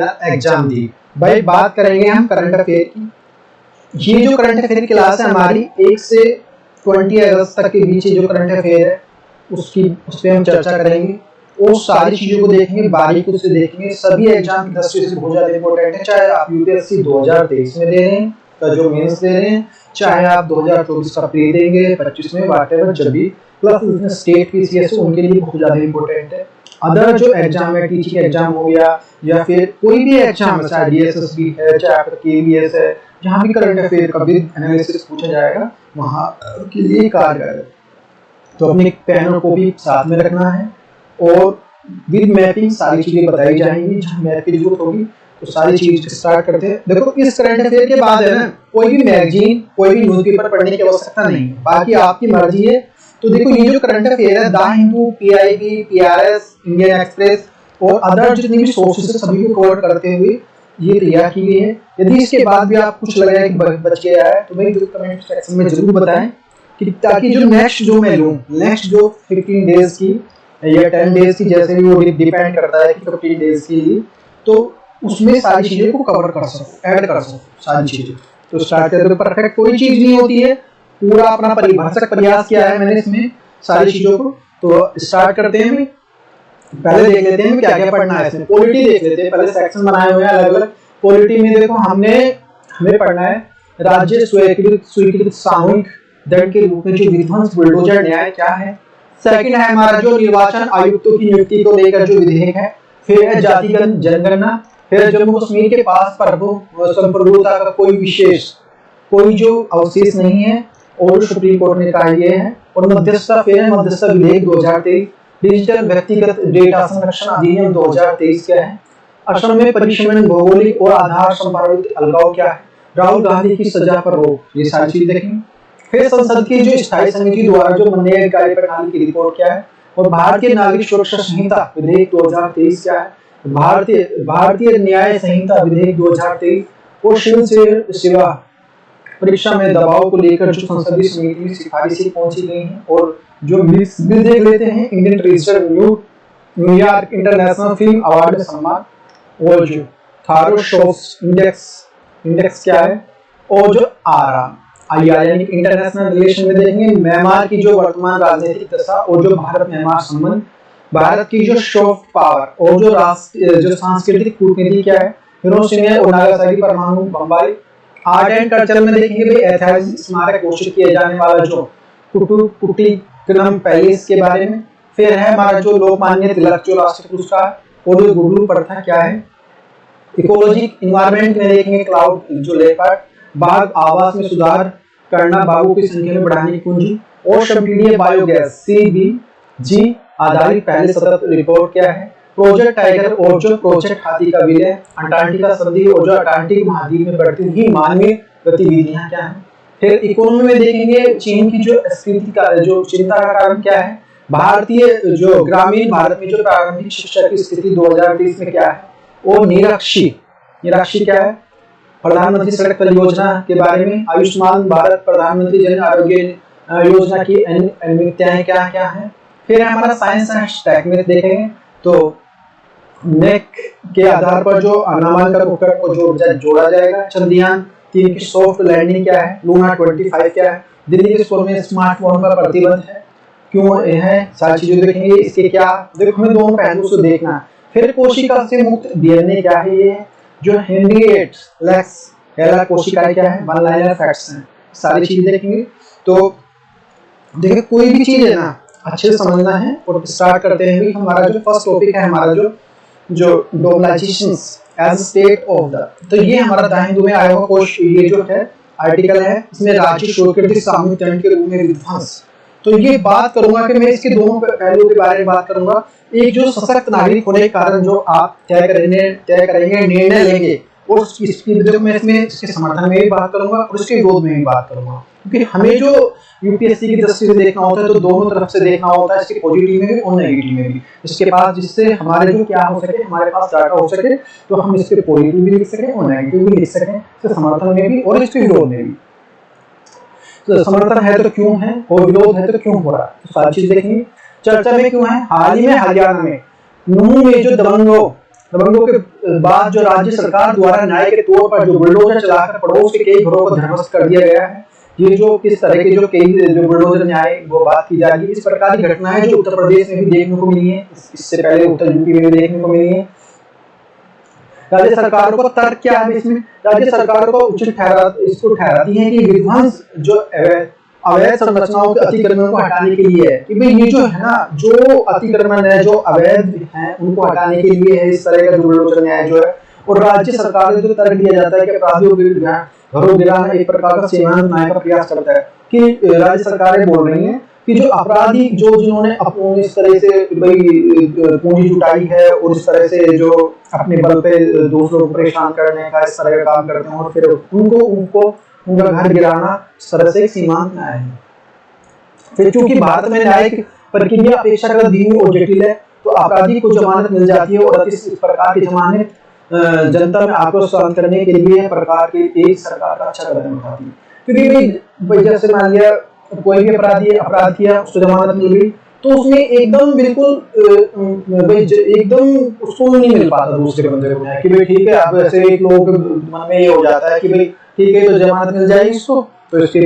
Exam दी। भाई बात करेंगे हम करंट अफेयर की। ये जो करंट अफेयर की क्लास है हमारी 1 से 20 अगस्त तक के बीच जो करंट अफेयर है उस पर हम चर्चा करेंगे और सारी चीजों को देखेंगे, बारीकी से देखेंगे। सभी एग्जाम की दृष्टि से बहुत ज्यादा इंपॉर्टेंट है, चाहे आप यूपीएससी 2023 में दे रहे हैं का जो मेंस दे रहे हैं, चाहे आप 2024 का प्री देंगे 25 में, व्हाटएवर, जब भी प्लस उसमें स्टेट पीसीएस उनके लिए बहुत ज्यादा इंपॉर्टेंट है। अदर जो एग्जाम है, टीचिंग एग्जाम हो गया या फिर कोई भी एग्जाम है, चाहे डीएसएसबी है, चाहे आपका केवीएस है, जहाँ भी करंट अफेयर का विद एनालिसिस पूछा जाएगा वहाँ के लिए कारगर है। तो अपने पेन और कॉपी साथ में रखना है और विद मैपिंग सारी चीजें बताई जाएंगी। जहाँ मैप की जरूरत होगी तो सारी चीज स्टार्ट करते हैं। देखो इस करंट अफेयर के बाद है ना, कोई भी मैगजीन कोई भी न्यूज़पेपर पढ़ने की आवश्यकता नहीं है, बाकी आपकी मर्जी है। तो देखो ये जो करंट अफेयर है, the Hindu, PIB, PRS, Indian express और अदर जितनी भी सोर्सेस है सभी को कवर करते हुए ये तैयार की गई है। यदि इसके बाद भी आप कुछ लग रहा है कि बच गया है तो भाई कमेंट सेक्शन में जरूर बताएं, कि ताकि जो नेक्स्ट जो मैं लूँ, नेक्स्ट जो 15 डेज की या 10 डेज की, जैसे भी वो डिपेंड करता है कि 15 डेज की, तो उसमें सारी चीजें को कवर कर सकूं, ऐड कर सकूं सारी चीजें। तो स्टार्ट करते परफेक्ट कोई चीज नहीं होती है, पूरा अपना परिभाषक प्रयास किया है मैंने इसमें सारी चीजों को। तो स्टार्ट करते हैं। पहले देख लेते हैं क्या क्या पढ़ना है इसमें। पॉलिटी देख लेते हैं, पहले सेक्शन बनाए हुए हैं अलग अलग। पॉलिटी में देखो हमें पढ़ना है राज्य स्वीकृत सामूहिक दंड के रूप में जो विध्वंस बुलडोजर न्याय क्या है। सेकंड है हमारा जो निर्वाचन आयुक्तों की नियुक्ति को लेकर जो विधेयक है। फिर है जातिगत जनगणना। फिर जम्मू कश्मीर के पास संप्रभुता का कोई जो अवशेष नहीं है और सुप्रीम कोर्ट ने कहा ये है। और मध्यस्थता, फिर है मध्यस्थता विधेयक 2023। डिजिटल व्यक्तिगत डेटा संरक्षण अधिनियम 2023 क्या है। असम में परिसीमन, भौगोलिक और आधार संभावित अलगाव क्या है। राहुल गांधी की सजा पर रोक, ये सारी चीज देखेंगे। फिर संसद की जो स्थायी समिति द्वारा जो मनरेगा कार्य प्रणाली की रिपोर्ट क्या है। और भारतीय नागरिक सुरक्षा संहिता विधेयक 2023 क्या है। भारतीय न्याय संहिता विधेयक 2023। और सिविल सेवा परीक्षा में दबाव को लेकर जो संसदीय समिति में सिफारिशें पहुंची गई हैं। और जो बिल देख लेते हैं, Indian register, New York international film award में सम्मान, और जो थारो शोस इंडेक्स क्या है। और जो यानी इंटरनेशनल रिलेशन में देखेंगे म्यांमार की जो वर्तमान राजनीतिक दशा और जो भारत म्यांमार संबंध, भारत की जो सॉफ्ट पावर और जो सांस्कृतिक कूटनीति क्या है। हिरोशिमा और नागासाकी परमाणु बमबारी। आर्ट एंड कल्चर में देखेंगे भाई ऐतिहासिक स्मारक घोषित किए जाने वाला जो कुट्टिकुलम पैलेस के बारे में। फिर है हमारा जो लोकमान्य तिलक जो राष्ट्रीय पुरस्कार और जो गुरु प्रथा क्या है। इकोलॉजिक इन्वायरमेंट में देखेंगे क्लाउड जो लेपर्ड, बाघ आवास में सुधार करना, बाघों की संख्या में बढ़ाने की कुंजी। और संपीड़ित बायोगैस सीबीजी आधारित पहले सतत रिपोर्ट क्या है। प्रोजेक्ट टाइगर और जो प्रोजेक्ट हाथी का विलय। अंटार्कटिका संधि और जो अटलांटिक महाद्वीप में बढ़ती हुई मानवीय गतिविधियां क्या है। फिर इकोनॉमी में देखेंगे चीन की जो स्थिति का जो चिंता का कारण क्या है। भारतीय जो ग्रामीण भारत में जो प्रारंभिक शिक्षा की स्थिति 2020 में क्या है। और निरक्षी क्या है। प्रधानमंत्री सड़क परियोजना के बारे में। आयुष्मान भारत प्रधानमंत्री जन आरोग्य योजना की अनियमितताएं क्या है। फिर हमारा साइंस एंड टेक में देखेंगे तो नेक के आधार पर जो नामांकन उपकरण को जोड़ा जाएगा। चंद्रयान 3 की सॉफ्ट लैंडिंग क्या है। लूना 25 क्या है। दिल्ली के स्कूल में स्मार्टफोन पर प्रतिबंध है, क्यों है, सारी चीजें देखेंगे। इसके क्या, देखो हमें दोनों पहलू से देखना है। फिर कोशिका से मुक्त डीएनए क्या है। ये जो हेनरिएट लैक्स हेला कोशिकाएं क्या है। वन लाइनर फैक्ट्स हैं, सारी चीजें देखेंगे। तो देखिए कोई भी चीज है ना अच्छे से समझना है। और स्टार्ट करते हैं। हमारा जो फर्स्ट टॉपिक है हमारा जो ग्लोबलाइजेशंस एज स्टेट ऑफ द, तो ये हमारा द हिंदू में आया हुआ कोश, ये जो है आर्टिकल है, इसमें राज्य स्वीकृति सामूहिक दंड के रूप में विध्वंस। तो ये बात करूंगा कि मैं इसके दोनों पहलुओं के बारे में बात करूंगा। एक जो सशक्त नागरिक होने के कारण जो आप तय करेंगे निर्णय लेंगे, और इसकी मैं इसमें इसके समर्थन में भी बात करूंगा और इसके विरोध में भी बात करूंगा। क्योंकि हमें जो यूपीएससी की दृष्टि से देखना होता है तो दोनों तरफ से देखना होता है, इसके पॉजिटिव में भी और नेगेटिव में भी। इसके पास जिससे हमारे जो क्या हो सके, हमारे पास डाटा हो सके, तो हम इसके पॉजिटिव भी लिख सकें और नेगेटिव भी लिख सकें, इसके समर्थन में भी और इसके विरोध में भी। तो समर्थन है तो क्यों है और विरोध है तो क्यों हो रहा है, तो सारी चीज देखेंगे। चर्चा में क्यों है। हाल ही में हरियाणा में नूह में जो दबंगों दबंगों के बाद जो राज्य सरकार द्वारा न्याय के तौर पर जो बुलडोजर चलाकर पड़ोस के कई घरों को ध्वस्त कर दिया गया है, ये जो किस तरह के जो कई जो बुलडोजर न्याय वो बात की जा रही है, इस प्रकार की घटनाएं जो उत्तर प्रदेश में भी देखने को मिली है, इससे पहले उत्तर यूपी में भी देखने को मिली है। राज्य सरकारों को तर्क क्या है इसमें? राज्य सरकारों को उचित इसको ठहराती है कि विध्वंस जो अवैध संरचनाओं के अतिक्रमण को हटाने के लिए है, कि भाई ये जो है ना, जो अतिक्रमण है, जो अवैध है, उनको हटाने के लिए है इस तरह का जो बुलडोजर न्याय जो है। और राज्य सरकार से जो तर्क दिया जाता है कि अपराधियों के विरुद्ध घरों गिराना एक प्रकार का सीमांत न्याय का प्रयास करता है, कि राज्य सरकारें बोल रही हैं कि जो अपराधी जो जिन्होंने अपने इस तरह से भाई पूंजी जुटाई है और इस तरह से जो अपने बल पे दूसरों को परेशान करने का इस तरह का काम करते हैं और फिर उनको उनका घर गिराना इस तरह से सीमांत न्याय है। फिर चूंकि भारत में न्यायिक प्रक्रिया अपेक्षाकृत धीमी और जटिल है, तो अपराधी को जमानत मिल जाती है और इस प्रकार की जमानत जनता में आक्रोश शांत करने के लिए प्रकार की एक सरकार का अच्छा कदम उठाती है। क्योंकि जैसे मान लिया कोई भी अपराधी अपराध किया, उसको जमानत मिल गई, तो उसमें एकदम बिल्कुल एकदम उसको नहीं मिल पाता दूसरे बंदे को कि भाई ठीक है, अब ऐसे एक लोग मन में ये हो जाता है कि भाई ठीक है तो जमानत मिल जाएगी इसको, तो इसके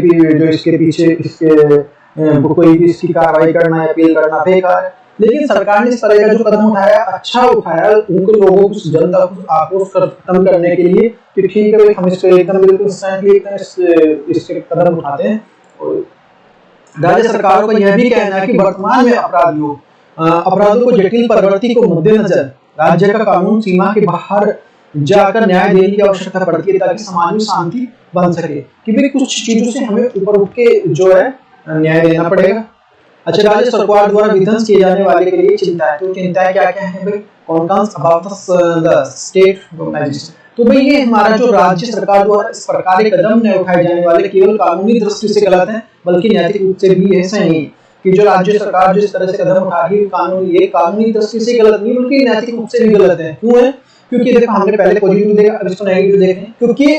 पीछे कोई भी इसकी कार्रवाई करना, अपील करना बेकार है। लेकिन सरकार ने इस तरह का जो कदम उठाया, अच्छा उठाया, उनको लोगों को जनता को आक्रोश खत्म करने के लिए कि ठीक है हम इसको एकदम बिल्कुल इसके कदम उठाते हैं। और राज्य सरकारों का यह भी कहना है कि वर्तमान में अपराधों को जटिल प्रवृत्ति को मद्देनजर राज्य का कानून सीमा के बाहर जाकर न्याय देने की आवश्यकता पड़ती है, ताकि समाज में शांति बन सके। कि भाई कुछ चीजों से हमें ऊपर उठ के जो है न्याय देना पड़ेगा। अच्छा, राज्य सरकार द्वारा विध्वंस किए जाने वाले के लिए चिंता है, तो चिंताएं क्या क्या है भाई? About the state organisation. तो भाई ये हमारा जो राज्य सरकार द्वारा इस प्रकार के कदम न उठाए जाने वाले केवल कानूनी दृष्टि से गलत है, बल्कि नैतिक रूप से भी ऐसा नहीं कि जो राज्य सरकार जो इस तरह से कदम उठा रही है ये कानूनी दृष्टि से गलत नहीं, बल्कि नैतिक रूप से भी गलत है। क्यों है? क्योंकि देखो हमने पहले पॉजिटिव देखा, अब इसको नेगेटिव देखें। क्योंकि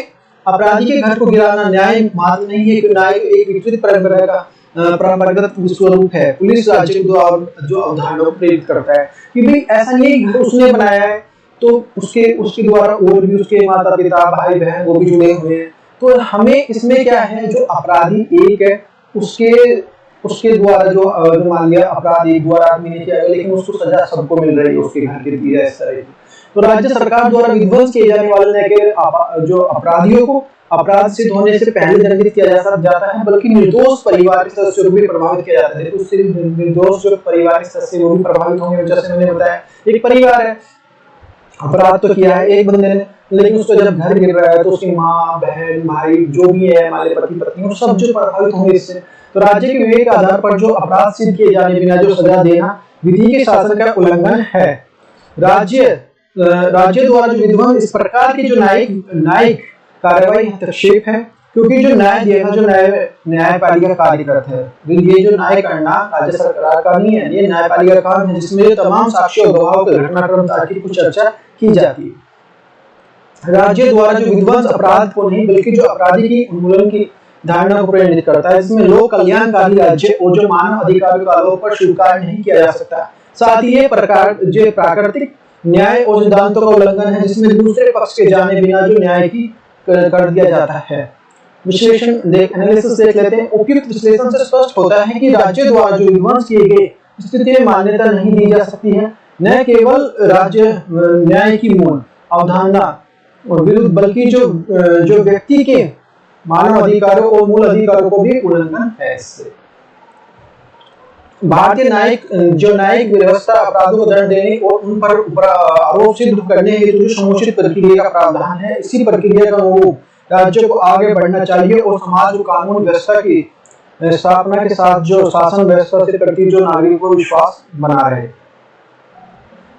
अपराधी के घर को गिराना न्याय मात्र नहीं है, न्याय एक विकसित परंपरा का परंपरागत स्वरूप है। पुलिस राज्य को जो अवधारणा को प्रेरित करता है कि भाई ऐसा नहीं घर उसने बनाया है, तो उसके द्वारा और भी उसके माता पिता भाई बहन वो भी जुड़े हुए हैं। तो हमें इसमें क्या है, जो अपराधी एक है उसके द्वारा जो मान लिया अपराध एक द्वारा आदमी ने किया, लेकिन उसको सजा सबको मिल रही है, उसके घर के दी है इस तरह की। तो राज्य सरकार द्वारा विध्वंस किए जाने वाले जो अपराधियों को अपराध सिद्ध होने से पहले दंडित किया जाता है, बल्कि निर्दोष परिवार के सदस्यों को भी प्रभावित किया जाता है। देखो उससे निर्दोष जो परिवार के सदस्य वो भी प्रभावित होंगे। जैसे मैंने बताया, एक परिवार है, अपराध तो किया है एक बंदे ने, लेकिन उसको जब घर गिर रहा है तो उसकी माँ बहन भाई जो भी है, हमारे पति पत्नी, वो सब जो प्रभावित होंगे इससे। तो राज्य के विवेक के आधार पर जो अपराध सिद्ध किए जाने बिना जो सजा देना विधि के शासन का उल्लंघन है। राज्य द्वारा जो विध्वंस इस प्रकार की जो न्यायिक कार्रवाई हस्तक्षेप है, क्योंकि जो न्याय देना जो न्यायपालिका का कार्य करता है, ये जो न्याय करना राज्य सरकार का नहीं है, ये न्यायपालिका का काम है, जिसमें तमाम साक्ष्य और गवाहों के घटनाक्रम तार्किक कुछ चर्चा की जाती है। राज्य द्वारा जो विध्वंस अपराध को नहीं बल्कि जो अपराधी की उन्मूलन की धारणा को प्रेरित करता है। इसमें लोक कल्याणकारी राज्य और जो मानव अधिकारों का आलोक पर स्वीकार नहीं किया जा सकता। साथ ही ये प्राकृतिक न्याय और सिद्धांतों का उल्लंघन है, जिसमें दूसरे पक्ष के जाने बिना जो न्याय की कर दिया जाता है। एनालिसिस देख लेते हैं। उपयुक्त विश्लेषण से स्पष्ट होता है कि राज्य द्वारा जो विध्वंस किए गए स्थिति में मान्यता नहीं दी जा सकती है, न केवल राज्य न्याय की मूल अवधारणा और विरुद्ध, बल्कि जो व्यक्ति के मानव अधिकारों और मूल अधिकारों को भी उल्लंघन है। इससे भारतीय न्यायिक व्यवस्था अपराधों को दंड देने और उन पर आरोप सिद्ध करने हेतु जो समुचित प्रक्रिया का प्रावधान है, इसी प्रक्रिया का अनुरूप राज्य को आगे बढ़ना चाहिए और समाज और कानून व्यवस्था की स्थापना के साथ जो शासन व्यवस्था से प्रति जो नागरिकों को विश्वास बना रहे।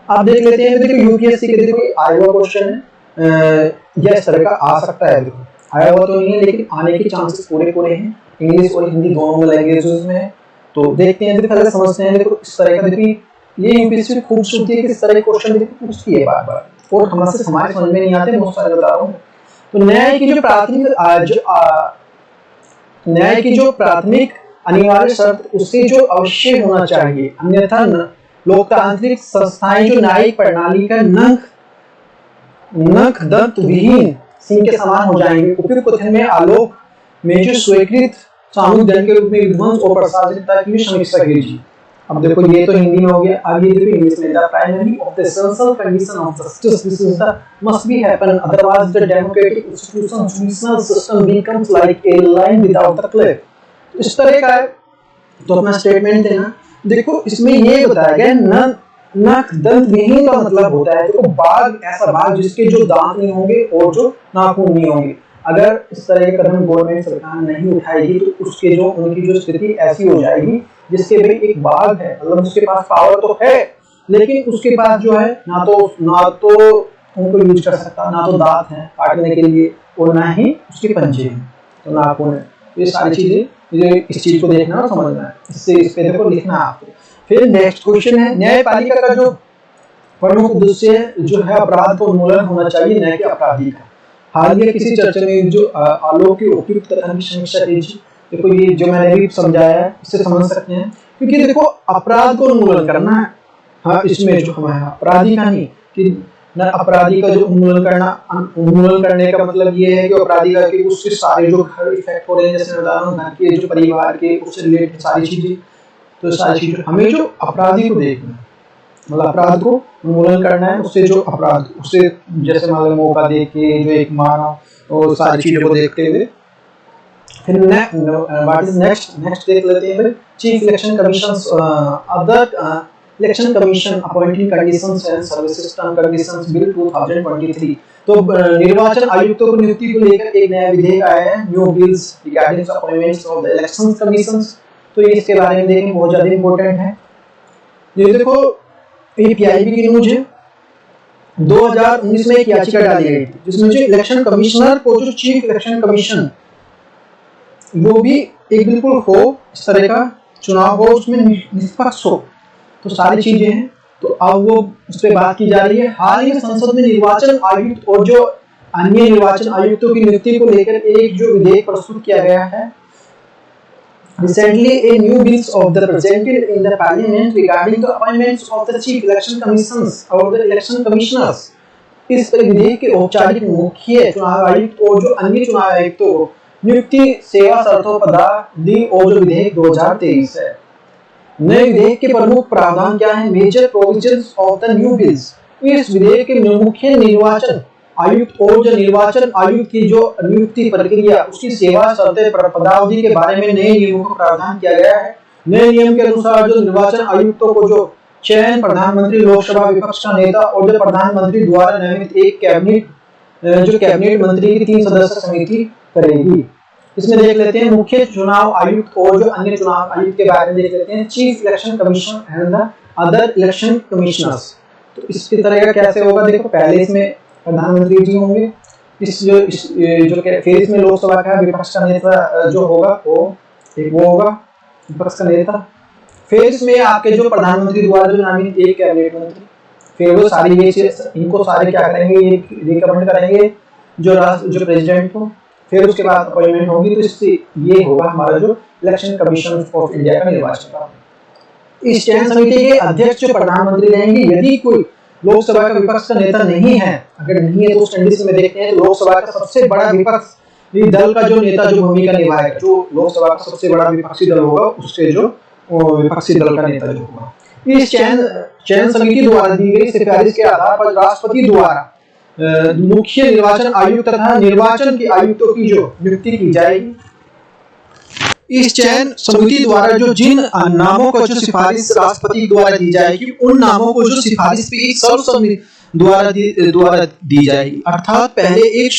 आप देख लेते हैं, देखो यूपीएससी के देखो आया हुआ क्वेश्चन है, यह इस तरह का आ सकता है। देखो आया हुआ तो नहीं है, लेकिन आने के चांसेस पूरे हैं। इंग्लिश और हिंदी दोनों लैंग्वेजेस में है। तो देखते हैं, पहले समझते हैं। देखो इस तरह का, देखिए ये यूपीएससी की खूबसूरती है कि इस तरह के क्वेश्चन देखो पूछती है बार बार, और हमारे समझ में नहीं आते, बहुत सारे बता रहा हूँ। तो न्याय की जो प्राथमिक अनिवार्य शर्त उससे जो अवश्य होना चाहिए, अन्यथा लोकतांत्रिक संस्थाएं जो न्यायिक प्रणाली का नंग नख दंत विहीन सिंह के समान हो जाएंगे। उपयुक्त कथन में आलोक में जो स्वीकृत सामूहिक जन के रूप में विध्वंस और प्रसारितता की समीक्षा कीजिए। अब देखो ये तो हिंदी में हो गया, आगे देखो इंग्लिश में। The primary of the social condition of justice this is the must be happen otherwise the democratic institution judicial system becomes like a line without the Cliff. इस तरह का तो अपना स्टेटमेंट देना। देखो इसमें ये बताया गया नख दंत विहीन का मतलब होता है देखो बाघ, ऐसा बाघ जिसके जो दांत नहीं होंगे और जो नाखून नहीं होंगे। अगर इस तरह के कदम गवर्नमेंट सरकार नहीं उठाएगी तो उसके जो उनकी जो स्थिति ऐसी हो जाएगी जिसके भाई एक बाघ है, मतलब उसके पास पावर तो है लेकिन उसके पास जो है ना तो उनको यूज कर सकता, ना तो दांत है काटने के लिए और ना ही उसके पंजे हैं, तो नाखून है। ये सारी चीजें इस चीज को देखना और समझना है, इससे इस पे देखो लिखना आपको। फिर नेक्स्ट क्वेश्चन है, न्यायपालिका का जो प्रमुख उद्देश्य जो है अपराध का उन्मूलन होना चाहिए, न्याय के अपराधी का। हालिया किसी चर्चा में जो आलोक के उपयुक्त कथन की समीक्षा कीजिए। देखो ये जो मैंने भी समझाया है इससे समझ सकते हैं, क्योंकि देखो अपराध को उन्मूलन करना है। हाँ, इसमें जो हमारा अपराधी का नहीं कि न अपराधी का जो उन्मूलन करने का मतलब ये है कि अपराधी का कि उसके सारे जो घर इफेक्ट हो रहे हैं, जैसे बता रहा हूँ घर के जो परिवार के उससे रिलेटेड सारी चीजें, तो सारी चीजें हमें जो अपराधी को देखना, मतलब अपराध को उन्मूलन करना है, उससे जो अपराध उससे जैसे मतलब मौका दे के जो एक मानव और सारी चीजों को देखते हुए। फिर व्हाट इज नेक्स्ट देख लेते हैं भाई। Chief election commissions other election commission appointing conditions and services term conditions bill 2023। तो निर्वाचन आयुक्तों की नियुक्ति को लेकर एक नया विधेयक आया है, new bills regarding appointments of the election commissions. तो ये इसके बारे में देखें, बहुत ज्यादा इंपॉर्टेंट है। ये देखो पीआईबी की न्यूज है, 2019 में एक याचिका डाली गई थी जिसमें जो इलेक्शन कमिश्नर को जो चीफ इलेक्शन कमीशन वो भी एक बिल्कुल हो, इस तरह का चुनाव हो, उसमें निष्पक्ष हो, तो सारी चीजें हैं। तो अब वो उस पर बात की जा रही है। हाल ही में संसद में निर्वाचन आयुक्त और जो अन्य निर्वाचन आयुक्तों की नियुक्ति को लेकर एक जो विधेयक प्रस्तुत किया गया है। Recently, a new bills of the presented in the parliament regarding the appointments of the chief election commissions or the election commissioners। इस विधेयक के औपचारिक मुख्य चुनाव आयुक्त और जो अन्य चुनाव आयुक्तों को नियुक्ति सेवा शर्तों पदावधि और जो विधेयक 2023 है। नए विधेयक के प्रमुख प्रावधान क्या है? Major provisions of the new bills. इस विधेयक के मुख्य निर्वाचन आयुक्त और जो निर्वाचन आयुक्त की जो नियुक्ति प्रक्रिया उसकी सेवा शर्तें पदावधि के बारे में नए नियमों का प्रावधान किया गया है। नए नियम के अनुसार जो निर्वाचन आयुक्तों को जो चयन प्रधानमंत्री, लोकसभा विपक्ष का नेता और जो प्रधानमंत्री द्वारा नियमित एक कैबिनेट मंत्री की 3 सदस्य समिति करेगी। इसमें देख लेते हैं मुख्य चुनाव आयुक्त और जो अन्य चुनाव आयुक्त के बारे में देख लेते हैं। Chief election commission and the other election commissioners. तो इसकी तरह का कैसे होगा? देखो पहले इसमें प्रधानमंत्री जी होंगे, फिर इसमें लोकसभा का विपक्ष का नेता जो होगा वो होगा विपक्ष का नेता। फिर इसमें आपके जो प्रधानमंत्री द्वारा जो नामित एक कैबिनेट मंत्री, फिर वो सारी इनको सारे क्या करेंगे, रिकमेंड करेंगे जो प्रेसिडेंट को। फिर उसके बाद अपॉइंटमेंट होगी। तो इससे ये होगा हमारा जो इलेक्शन कमीशन ऑफ इंडिया का निर्वाचन का। इस चयन समिति के अध्यक्ष जो प्रधानमंत्री रहेंगे। यदि कोई लोकसभा का विपक्ष का नेता नहीं है, अगर नहीं है तो उस कंडीशन में देखते हैं तो लोकसभा का सबसे बड़ा विपक्ष दल का जो नेता जो भूमिका निभाएगा, जो लोकसभा का सबसे बड़ा विपक्षी दल होगा उसके जो विपक्षी दल का नेता जो होगा। इस चयन समिति द्वारा दी गई सिफारिश के आधार पर राष्ट्रपति द्वारा मुख्य निर्वाचन आयुक्त तथा निर्वाचन के आयुक्तों की जो नियुक्ति की जाएगी। इस चयन समिति द्वारा जो जिन नामों को जो सिफारिश राष्ट्रपति द्वारा दी जाएगी, उन नामों को जो सिफारिश भी एक सर्वसम्मति द्वारा दी जाएगी। अर्थात पहले एक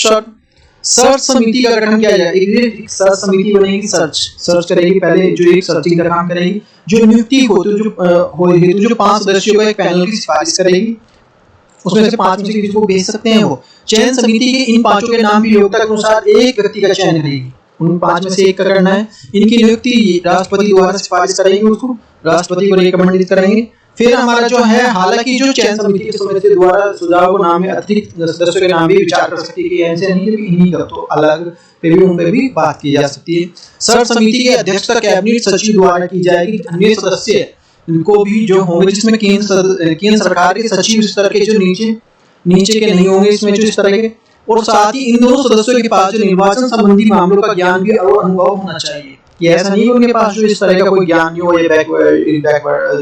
सर्च समिति का गठन किया जाएगा। एक सर्च समिति बनेगी, सर्च करेगी, पहले जो एक सर्चिंग का काम करेगी, जो नियुक्ति होती जो 5 सदस्यों का एक पैनल की सिफारिश करेगी। उसमें से 5 में से किसी को भेज सकते हैं वो। चयन समिति के इन 5 के नाम की योग्यता के अनुसार एक व्यक्ति का चयन करेगी। उन 5 में से एक का करना है। इनकी नियुक्ति राष्ट्रपति द्वारा सिफारिश करेंगे, उसको राष्ट्रपति को रिकमेंड करेंगे। फिर हमारा जो है, हालांकि जो चयन समिति की समिति द्वारा सुझाव को नाम में अतिरिक्त सदस्यों के नाम भी विचार कर सकती है कि ऐसे नहीं कि इन्हीं का, तो अलग पे भी उन पे भी बात की जा सकती है। सर्च समिति की अध्यक्षता कैबिनेट सचिव द्वारा की जाएगी। अन्य सदस्य इनको भी जो होंगे, जिसमें केंद्र सरकार के सचिव स्तर के जो नीचे नीचे के नहीं होंगे इसमें जो इस तरह के, और साथ ही इन दोनों सदस्यों के पास जो निर्वाचन संबंधी मामलों का ज्ञान भी और अनुभव होना चाहिए। ये ऐसा नहीं है उनके पास जो इस तरह का कोई ज्ञान नहीं हो, या बैकवर्ड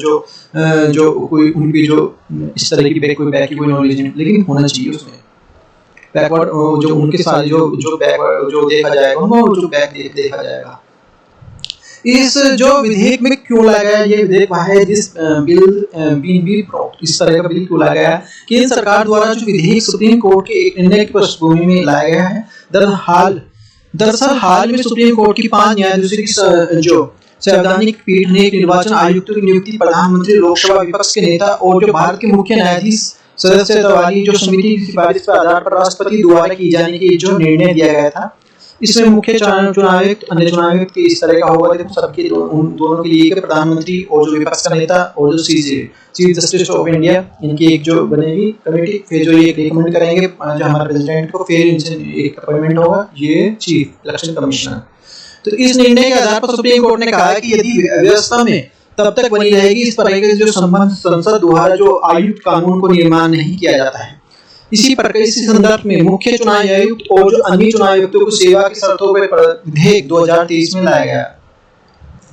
जो कोई उनकी जो इस तरह की कोई बैक की कोई नॉलेज नहीं, लेकिन होना चाहिए उसमें बैकवर्ड जो उनके साथ जो बैकवर्ड जो देखा जाएगा उनको जो बैक देखा जाएगा। इस जो विधेयक में क्यों लाया गया, ये विधेयक है जिस बिल इस तरह का बिल क्यों लाया गया। केंद्र सरकार द्वारा जो विधेयक सुप्रीम कोर्ट के एक निर्णय की पृष्ठभूमि में लाया गया है। दरअसल हाल में सुप्रीम कोर्ट की 5 न्यायाधीशों की जो संवैधानिक पीठ ने एक निर्वाचन आयुक्त की नियुक्ति प्रधानमंत्री, लोकसभा विपक्ष के नेता और जो भारत के मुख्य न्यायाधीश सदस्य वाली जो समिति की सिफारिश के आधार पर राष्ट्रपति द्वारा की जाने की जो निर्णय दिया गया था, इसमें मुख्य चुनाव आयुक्त, अन्य चुनाव आयुक्त के इस तरह का होगा। देखो सबके दोनों के लिए प्रधानमंत्री और जो विपक्ष का नेता और जो चीफ जस्टिस ऑफ इंडिया, इनकी एक जो बनेगी कमेटी, फिर जो ये रिकमेंड करेंगे जो हमारे प्रेसिडेंट को, फिर इनसे एक अपॉइंटमेंट होगा ये चीफ इलेक्शन कमिश्नर। तो इस निर्णय के आधार पर सुप्रीम कोर्ट ने कहा है कि यदि व्यवस्था में तब तक बनी रहेगी इस तरह के जो संसद द्वारा जो आयुक्त कानून को निर्माण नहीं किया जाता है। इसी प्रकार इसी संदर्भ में मुख्य चुनाव आयुक्त और जो अन्य चुनाव आयुक्तों को सेवा की शर्तों पर विधेयक 2023 में लाया गया।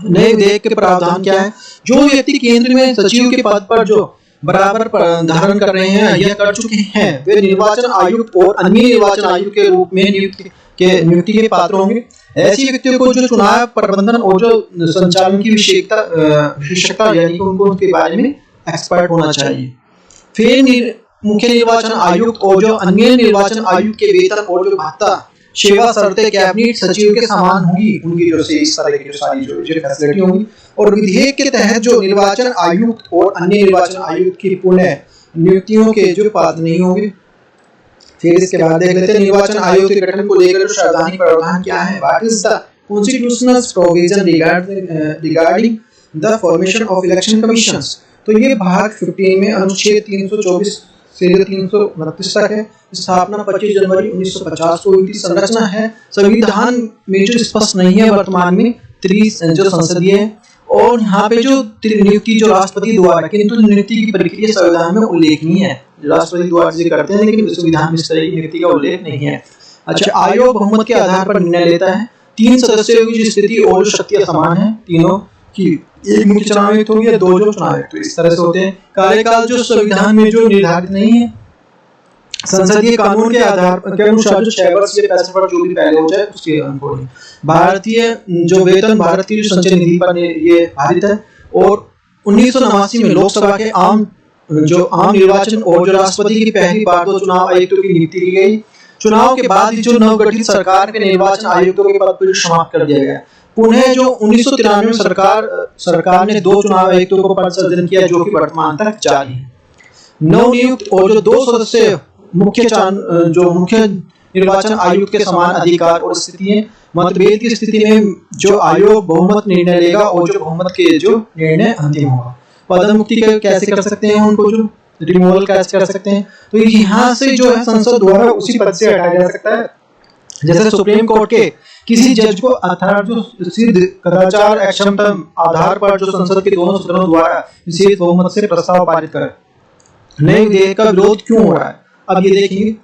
नए विधेयक के प्रावधान क्या है, जो व्यक्ति केंद्र में सचिव के पद पर जो बराबर धारण कर रहे हैं या कर चुके हैं, वे निर्वाचन आयुक्त और अन्य निर्वाचन आयुक्त के रूप में नियुक्ति के पात्र होंगे। ऐसे व्यक्तियों को जो चुनाव प्रबंधन और जो संचालन की विशेषज्ञता यानी कि उनको उनके बारे में एक्सपर्ट होना चाहिए। फिर मुख्य निर्वाचन आयुक्त और जो अन्य निर्वाचन आयुक्त के वेतन और जो भत्ता सेवा शर्तें कैबिनेट सचिव के समान होंगी, उनकी जो से इस तरह की जो सारी जो फैसिलिटी होंगी। और विधेयक के तहत जो निर्वाचन आयुक्त और अन्य निर्वाचन आयुक्त की पुनः नियुक्तियों के जो पात्र नहीं होंगे। फिर इसके बाद देख लेते हैं निर्वाचन आयोग के गठन को लेकर संवैधानिक प्रावधान क्या है। What is the constitutional provision regarding the formation of election commissions. तो ये भाग 15 में अनुच्छेद 324 से 329 तक है। स्थापना 25 जनवरी 1950 को हुई थी। संरचना है संविधान में जो स्पष्ट नहीं है वर्तमान में जो संसदीय है, और यहाँ पे जो नियुक्ति जो राष्ट्रपति द्वारा, किंतु नियुक्ति की प्रक्रिया संविधान में उल्लेखनीय है। राष्ट्रपति द्वारा जो करते हैं लेकिन संविधान में इस तरह की नियुक्ति का उल्लेख नहीं है। अच्छा, आयोग बहुमत के आधार पर निर्णय लेता है। 3 सदस्यों की जो स्थिति और शक्तियां समान है तीनों की, एक मुख्य चुनाव आयुक्त होगी या 2 जो चुनाव आयुक्त, तो इस तरह से होते हैं। कार्यकाल जो संविधान में जो निर्धारित नहीं है, संसदीय कानून के आधार के अनुसार जो 6 वर्ष या 65 वर्ष जो भी पहले हो जाए उसके अनुकूल। भारतीय जो वेतन भारतीय जो संचय निधि पर ये आधारित है। और 1989 में लोकसभा के आम निर्वाचन और जो राष्ट्रपति की पहली बार 2 चुनाव आयुक्तों की नियुक्ति की गई। चुनाव के बाद जो नवगठित सरकार के निर्वाचन आयुक्तों के पद को समाप्त कर दिया गया। पुनः जो 1993 में सरकार ने 2 चुनाव आयुक्तों को पद सृजन किया, जो कि वर्तमान तक जारी है। नवनियुक्त और जो 2 सदस्य मुख्य निर्वाचन आयुक्त के समान अधिकार और स्थितियां। मतभेद की स्थिति में जो आयोग बहुमत निर्णय लेगा और जो बहुमत के जो निर्णय अंतिम होगा। पदोन्मुक्ति कैसे कर सकते हैं, उनको जो रिमूवल कैसे कर सकते हैं, तो यहाँ से जो है संसद द्वारा उसी पद से हटाया जा सकता है। जैसे सुप्रीम कोर्ट के किसी जज को जो सिद्ध कदाचार अक्षमता आधार पर जो संसद के दोनों सदनों द्वारा विशेष बहुमत से प्रस्ताव पारित कर। नए विधेयक का विरोध क्यों हो रहा है, अब ये देखेंगे।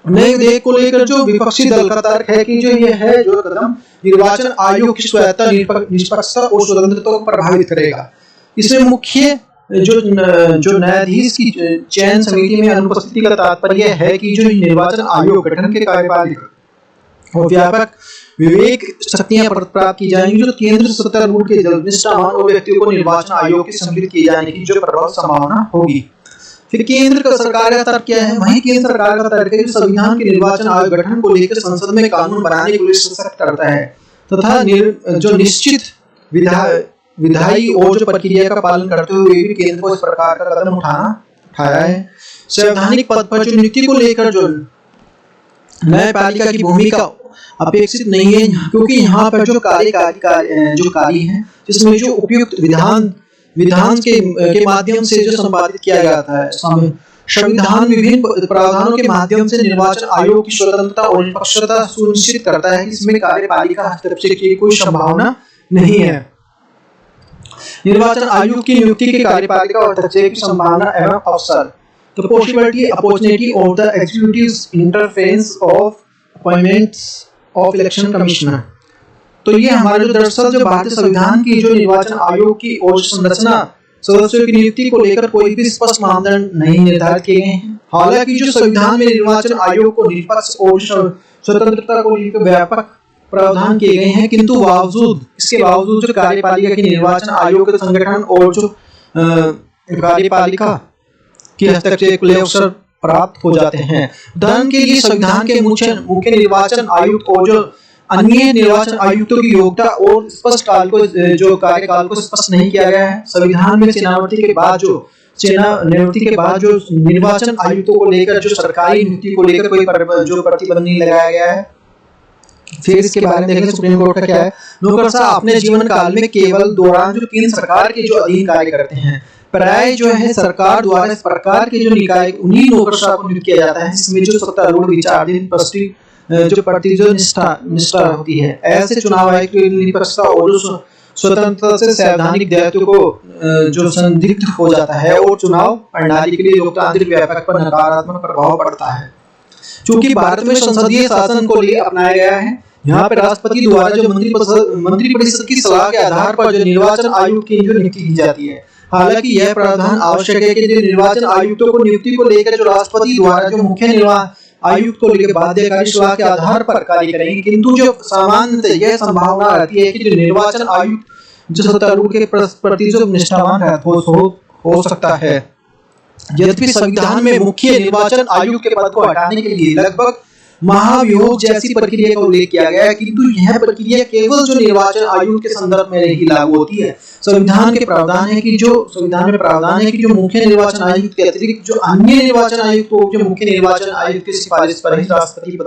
नए विधेयक को लेकर जो विपक्षी दल का तर्क है कि जो ये है जो कदम निर्वाचन आयोग की स्वायत्तता, निष्पक्षता और स्वतंत्रता को प्रभावित करेगा। इसमें मुख्य जो न्यायाधीश की चयन समिति में अनुपस्थिति का तात्पर्य है कि जो निर्वाचन आयोग गठन के कार्यपालिका और व्यापक विवेक शक्तियां प्राप्त की जाएंगी। जो केंद्र सत्ता रूल के निष्ठावान और व्यक्तियों को निर्वाचन आयोग के सम्मिलित किए जाने की जो प्रबल संभावना होगी। फिर केंद्र का सरकार का तर्क क्या है, वही केंद्र सरकार का तर्क है जो संविधान के निर्वाचन आयोग गठन को लेकर संसद में कानून बनाने के लिए सशक्त करता है तथा जो निश्चित विधायी और जो प्रक्रिया का पालन करते हुए भी केंद्र को इस प्रकार का कदम उठाया है। संवैधानिक पद पर जो नियुक्ति को लेकर जो न्यायपालिका की भूमिका अपेक्षित नहीं है, क्योंकि यहाँ पर जो कार्य है जिसमें जो उपयुक्त विधान के माध्यम से जो संपादित किया जाता है। संविधान विभिन्न प्रावधानों के माध्यम से निर्वाचन आयोग की स्वतंत्रता और निष्पक्षता सुनिश्चित करता है। इसमें कार्यपालिका हस्तक्षेप की कोई संभावना नहीं है। निर्वाचन आयोग की नियुक्ति के कार्यपालिका और हस्तक्षेप की संभावना एवं अवसर। the possibility opportunity of the executive's interference of appointments of election commissioner। तो ये हमारे जो दरअसल जो भारतीय संविधान की जो निर्वाचन आयोग की और संरचना सदस्यों की नियुक्ति को लेकर कोई भी स्पष्ट मानदंड नहीं निर्धारित किए गए हैं। हालांकि जो संविधान में निर्वाचन आयोग को निष्पक्ष और स्वतंत्रता को लेकर व्यापक प्रावधान किए गए हैं, किंतु इसके बावजूद जो कार्यपालिका की निर्वाचन आयोग के संगठन और जो कार्यपालिका के हस्तक्षेप के अवसर प्राप्त हो जाते हैं। उदाहरण के लिए संविधान के मुख्य निर्वाचन आयुक्त और जो अन्य निर्वाचन आयुक्तों की योग्यता और स्पष्ट काल को जो कार्यकाल को स्पष्ट नहीं किया गया है। संविधान में सेनानिवृत्ति के बाद जो निर्वाचन आयुक्तों को लेकर जो सरकारी नियुक्ति को लेकर कोई जो प्रतिबंध नहीं लगाया गया है। फिर इसके बारे में देखें सुप्रीम कोर्ट का क्या है। नौकरशाह अपने जीवन काल में केवल दौरान जो केंद्र सरकार के जो अधीन कार्य करते हैं, प्राय जो है सरकार द्वारा इस प्रकार के जो निकाय उन्हीं नौकरशाह को नियुक्त किया जाता है जिसमें जो सत्तारूढ़ विचाराधीन निष्ठा होती है। ऐसे चुनाव आयोग की निष्पक्षता और स्वतंत्रता से सैद्धांतिक दायित्व को जो संदिग्ध हो जाता है और चुनाव प्रणाली के लिए लोकतांत्रिक व्यापक पर नकारात्मक प्रभाव पड़ता है। चूंकि भारत में संसदीय शासन को लिए अपनाया गया है, यहाँ पे राष्ट्रपति द्वारा जो मंत्रिपरिषद की सलाह के आधार पर जो निर्वाचन आयोग की जो नियुक्ति की जाती है। हालांकि यह प्रावधान आवश्यक है कि जो निर्वाचन आयुक्तों को नियुक्ति को लेकर जो राष्ट्रपति द्वारा जो मुख्य निर्वाचन आयुक्त को लेकर बाध्यकारी सलाह के आधार पर कार्य करेंगे, किंतु जो सामान्यतः यह संभावना रहती है कि जो निर्वाचन आयुक्त जो सत्तारूढ़ के प्रति जो निष्ठावान हो सकता है। यद्यपि संविधान में मुख्य निर्वाचन आयुक्त के पद को हटाने के लिए लगभग महाभियोग जैसी प्रक्रिया का उल्लेख किया गया है, किंतु यह प्रक्रिया केवल जो निर्वाचन आयोग के संदर्भ में ही लागू होती है। संविधान में प्रावधान है कि जो मुख्य निर्वाचन आयुक्त के अतिरिक्त जो अन्य निर्वाचन आयुक्त को जो मुख्य निर्वाचन आयुक्त की सिफारिश पर ही राष्ट्रपति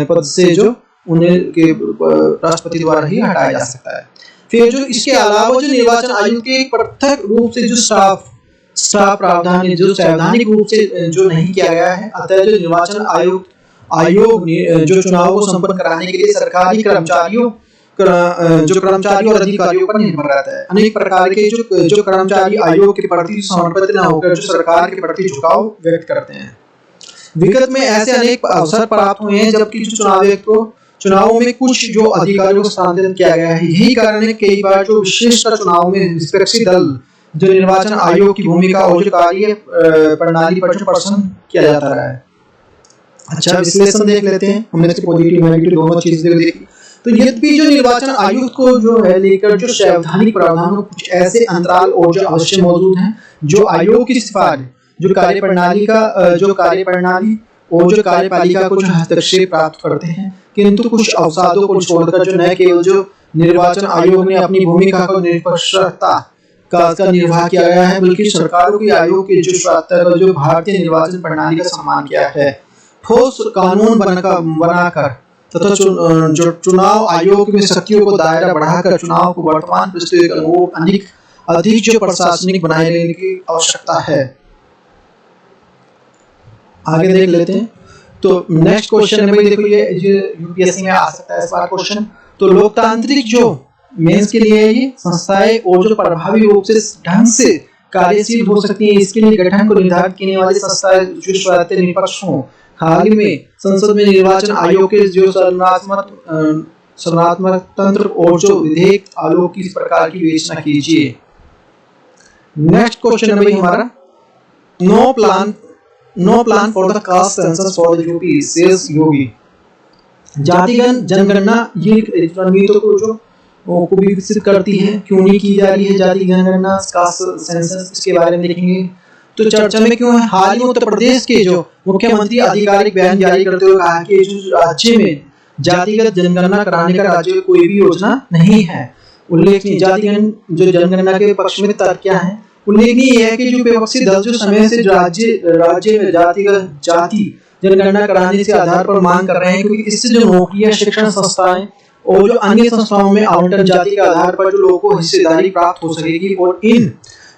पद से जो उन्हें के राष्ट्रपति द्वारा ही हटाया जा सकता है। फिर जो इसके अलावा जो निर्वाचन आयुक्त के पृथक रूप से जो स्टाफ प्रावधान जो सैद्धांतिक रूप से जो नहीं किया गया है, अतः जो निर्वाचन आयोग जो चुनाव को संपन्न कराने के लिए सरकारी कर्मचारियों और अधिकारियों पर निर्भर रहता है। अनेक प्रकार के जो कर्मचारी आयोग के प्रति समर्पित न होकर जो सरकार के प्रति झुकाव व्यक्त करते हैं। विगत में ऐसे अनेक अवसर प्राप्त हुए हैं जबकि जो चुनावों में कुछ जो अधिकारियों को स्थानांतरित किया गया है। यही कारण है कई बार जो विशेषकर चुनाव में निष्पक्ष दल जो निर्वाचन आयोग की भूमिका और जो कार्य प्रणाली पर जो प्रश्न किया जाता रहा है। अच्छा, विश्लेषण देख लेते हैं। हमने पॉजिटिव नेगेटिव दोनों चीजें देखी। तो यद्यपि जो निर्वाचन आयुक्त को जो है लेकर जो संवैधानिक प्रावधान में कुछ ऐसे अंतराल और जो अवश्य मौजूद हैं जो आयोग की सिफारिश जो कार्यप्रणाली और जो कार्यपालिका को जो हस्तक्षेप प्राप्त करते हैं, किंतु कुछ अवसादों को छोड़कर जो न केवल जो निर्वाचन आयोग ने अपनी भूमिका को निष्पक्षता का निर्वाह किया गया है, बल्कि सरकारों की आयोग के जो स्वायत्तता जो भारतीय निर्वाचन प्रणाली का सम्मान किया है। ठोस कानून बनाकर तथा जो चुनाव आयोग में शक्तियों को दायरा बढ़ाकर चुनाव को वर्तमान परिस्थितियों के अनुरूप अधिक जो प्रशासनिक बनाए रहने की आवश्यकता है। आगे देख लेते हैं। तो नेक्स्ट क्वेश्चन है भाई, देखो ये यूपीएससी में आ सकता है इस बार क्वेश्चन। तो लोकतांत्रिक जो मेंस के लिए ये संस्थाएं और जो प्रभावी रूप से ढंग से कार्यशील हो सकती हैं, इसके लिए गठन को निर्धारित करने वाली संस्थाएं जो स्वायत्त निष्पक्ष हों। हाल ही में संसद में निर्वाचन आयोग के जो संरचनात्मक तंत्र और जो विधेयक आयोग की इस प्रकार की विवेचना कीजिए। नेक्स्ट क्वेश्चन है भाई हमारा, no plan for the caste census for the UP sells Yogi. जातिगत जनगणना ये रणनीतियों को जो को भी विकसित करती है, क्यों नहीं की जा रही है जाति जनगणना कास्ट सेंसस, इसके बारे में देखेंगे। तो चर्चा में क्यों है? हाल ही उत्तर प्रदेश के जो मुख्यमंत्री आधिकारिक बयान जारी करते हुए कहा कि जो राज्य में जातिगत जनगणना कराने का राज्य में कोई भी योजना नहीं है। उल्लेखनीय जातिगत जो जनगणना के पक्ष में तर्क क्या है? उल्लेखनीय है कि जो विपक्षी दल जो समय से राज्य में जाति जनगणना कराने के आधार पर मांग कर रहे हैं, क्योंकि इससे जो नौकरियां, शिक्षण संस्थाएं और जो अन्य संस्थाओं में आवंटन जाति के आधार पर जो लोगों को हिस्सेदारी प्राप्त हो सकेगी। और इन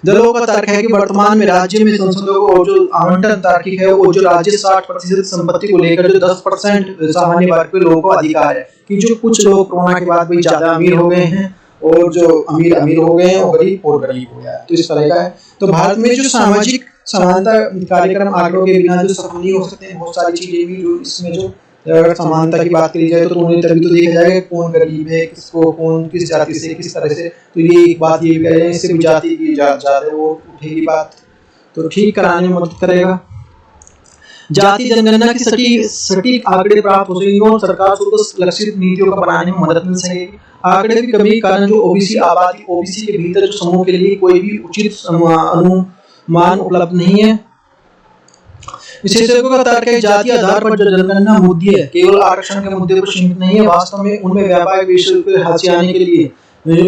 दलों का तर्क है कि वर्तमान में राज्य में संसदों को जो आवंटन तार्किक है वो जो राज्य 60% संपत्ति को लेकर जो 10% सामान्य वर्ग के लोगों को अधिकार है, कि जो कुछ लोग कोरोना के बाद भी ज्यादा अमीर हो गए हैं और जो अमीर अमीर हो गए हैं और गरीब और गरीब हो गया है। तो इस तरह का है। तो भारत में जो सामाजिक समानता कार्यक्रम आंकड़ों के बिना जो सफल नहीं हो सकते हैं। बहुत सारी चीजें भी जो इसमें जो अगर समानता की बात करी जाए तो उन्हें तभी तो देखा जाएगा कौन गरीब है, किसको कौन किस जाति से किस तरह से। तो ये एक बात ये भी कह रहे हैं, इससे भी जाति की ज्यादा वो उठेगी बात, तो ठीक कराने में मदद करेगा। जाति जनगणना की सटीक आंकड़े प्राप्त हो सकेंगे और सरकार को लक्षित नीतियों का बनाने में मदद मिल सकेगी। आंकड़े की कमी के कारण जो ओबीसी आबादी ओबीसी के भीतर जो समूह के लिए कोई भी उचित अनुमान उपलब्ध नहीं है। विशेषज्ञों का तर्क है जाति आधार पर जो जनगणना मुद्दे है केवल आरक्षण के मुद्दे पर सीमित नहीं है। वास्तव में उनमें व्यापारिक विषय पर हाथ आने के लिए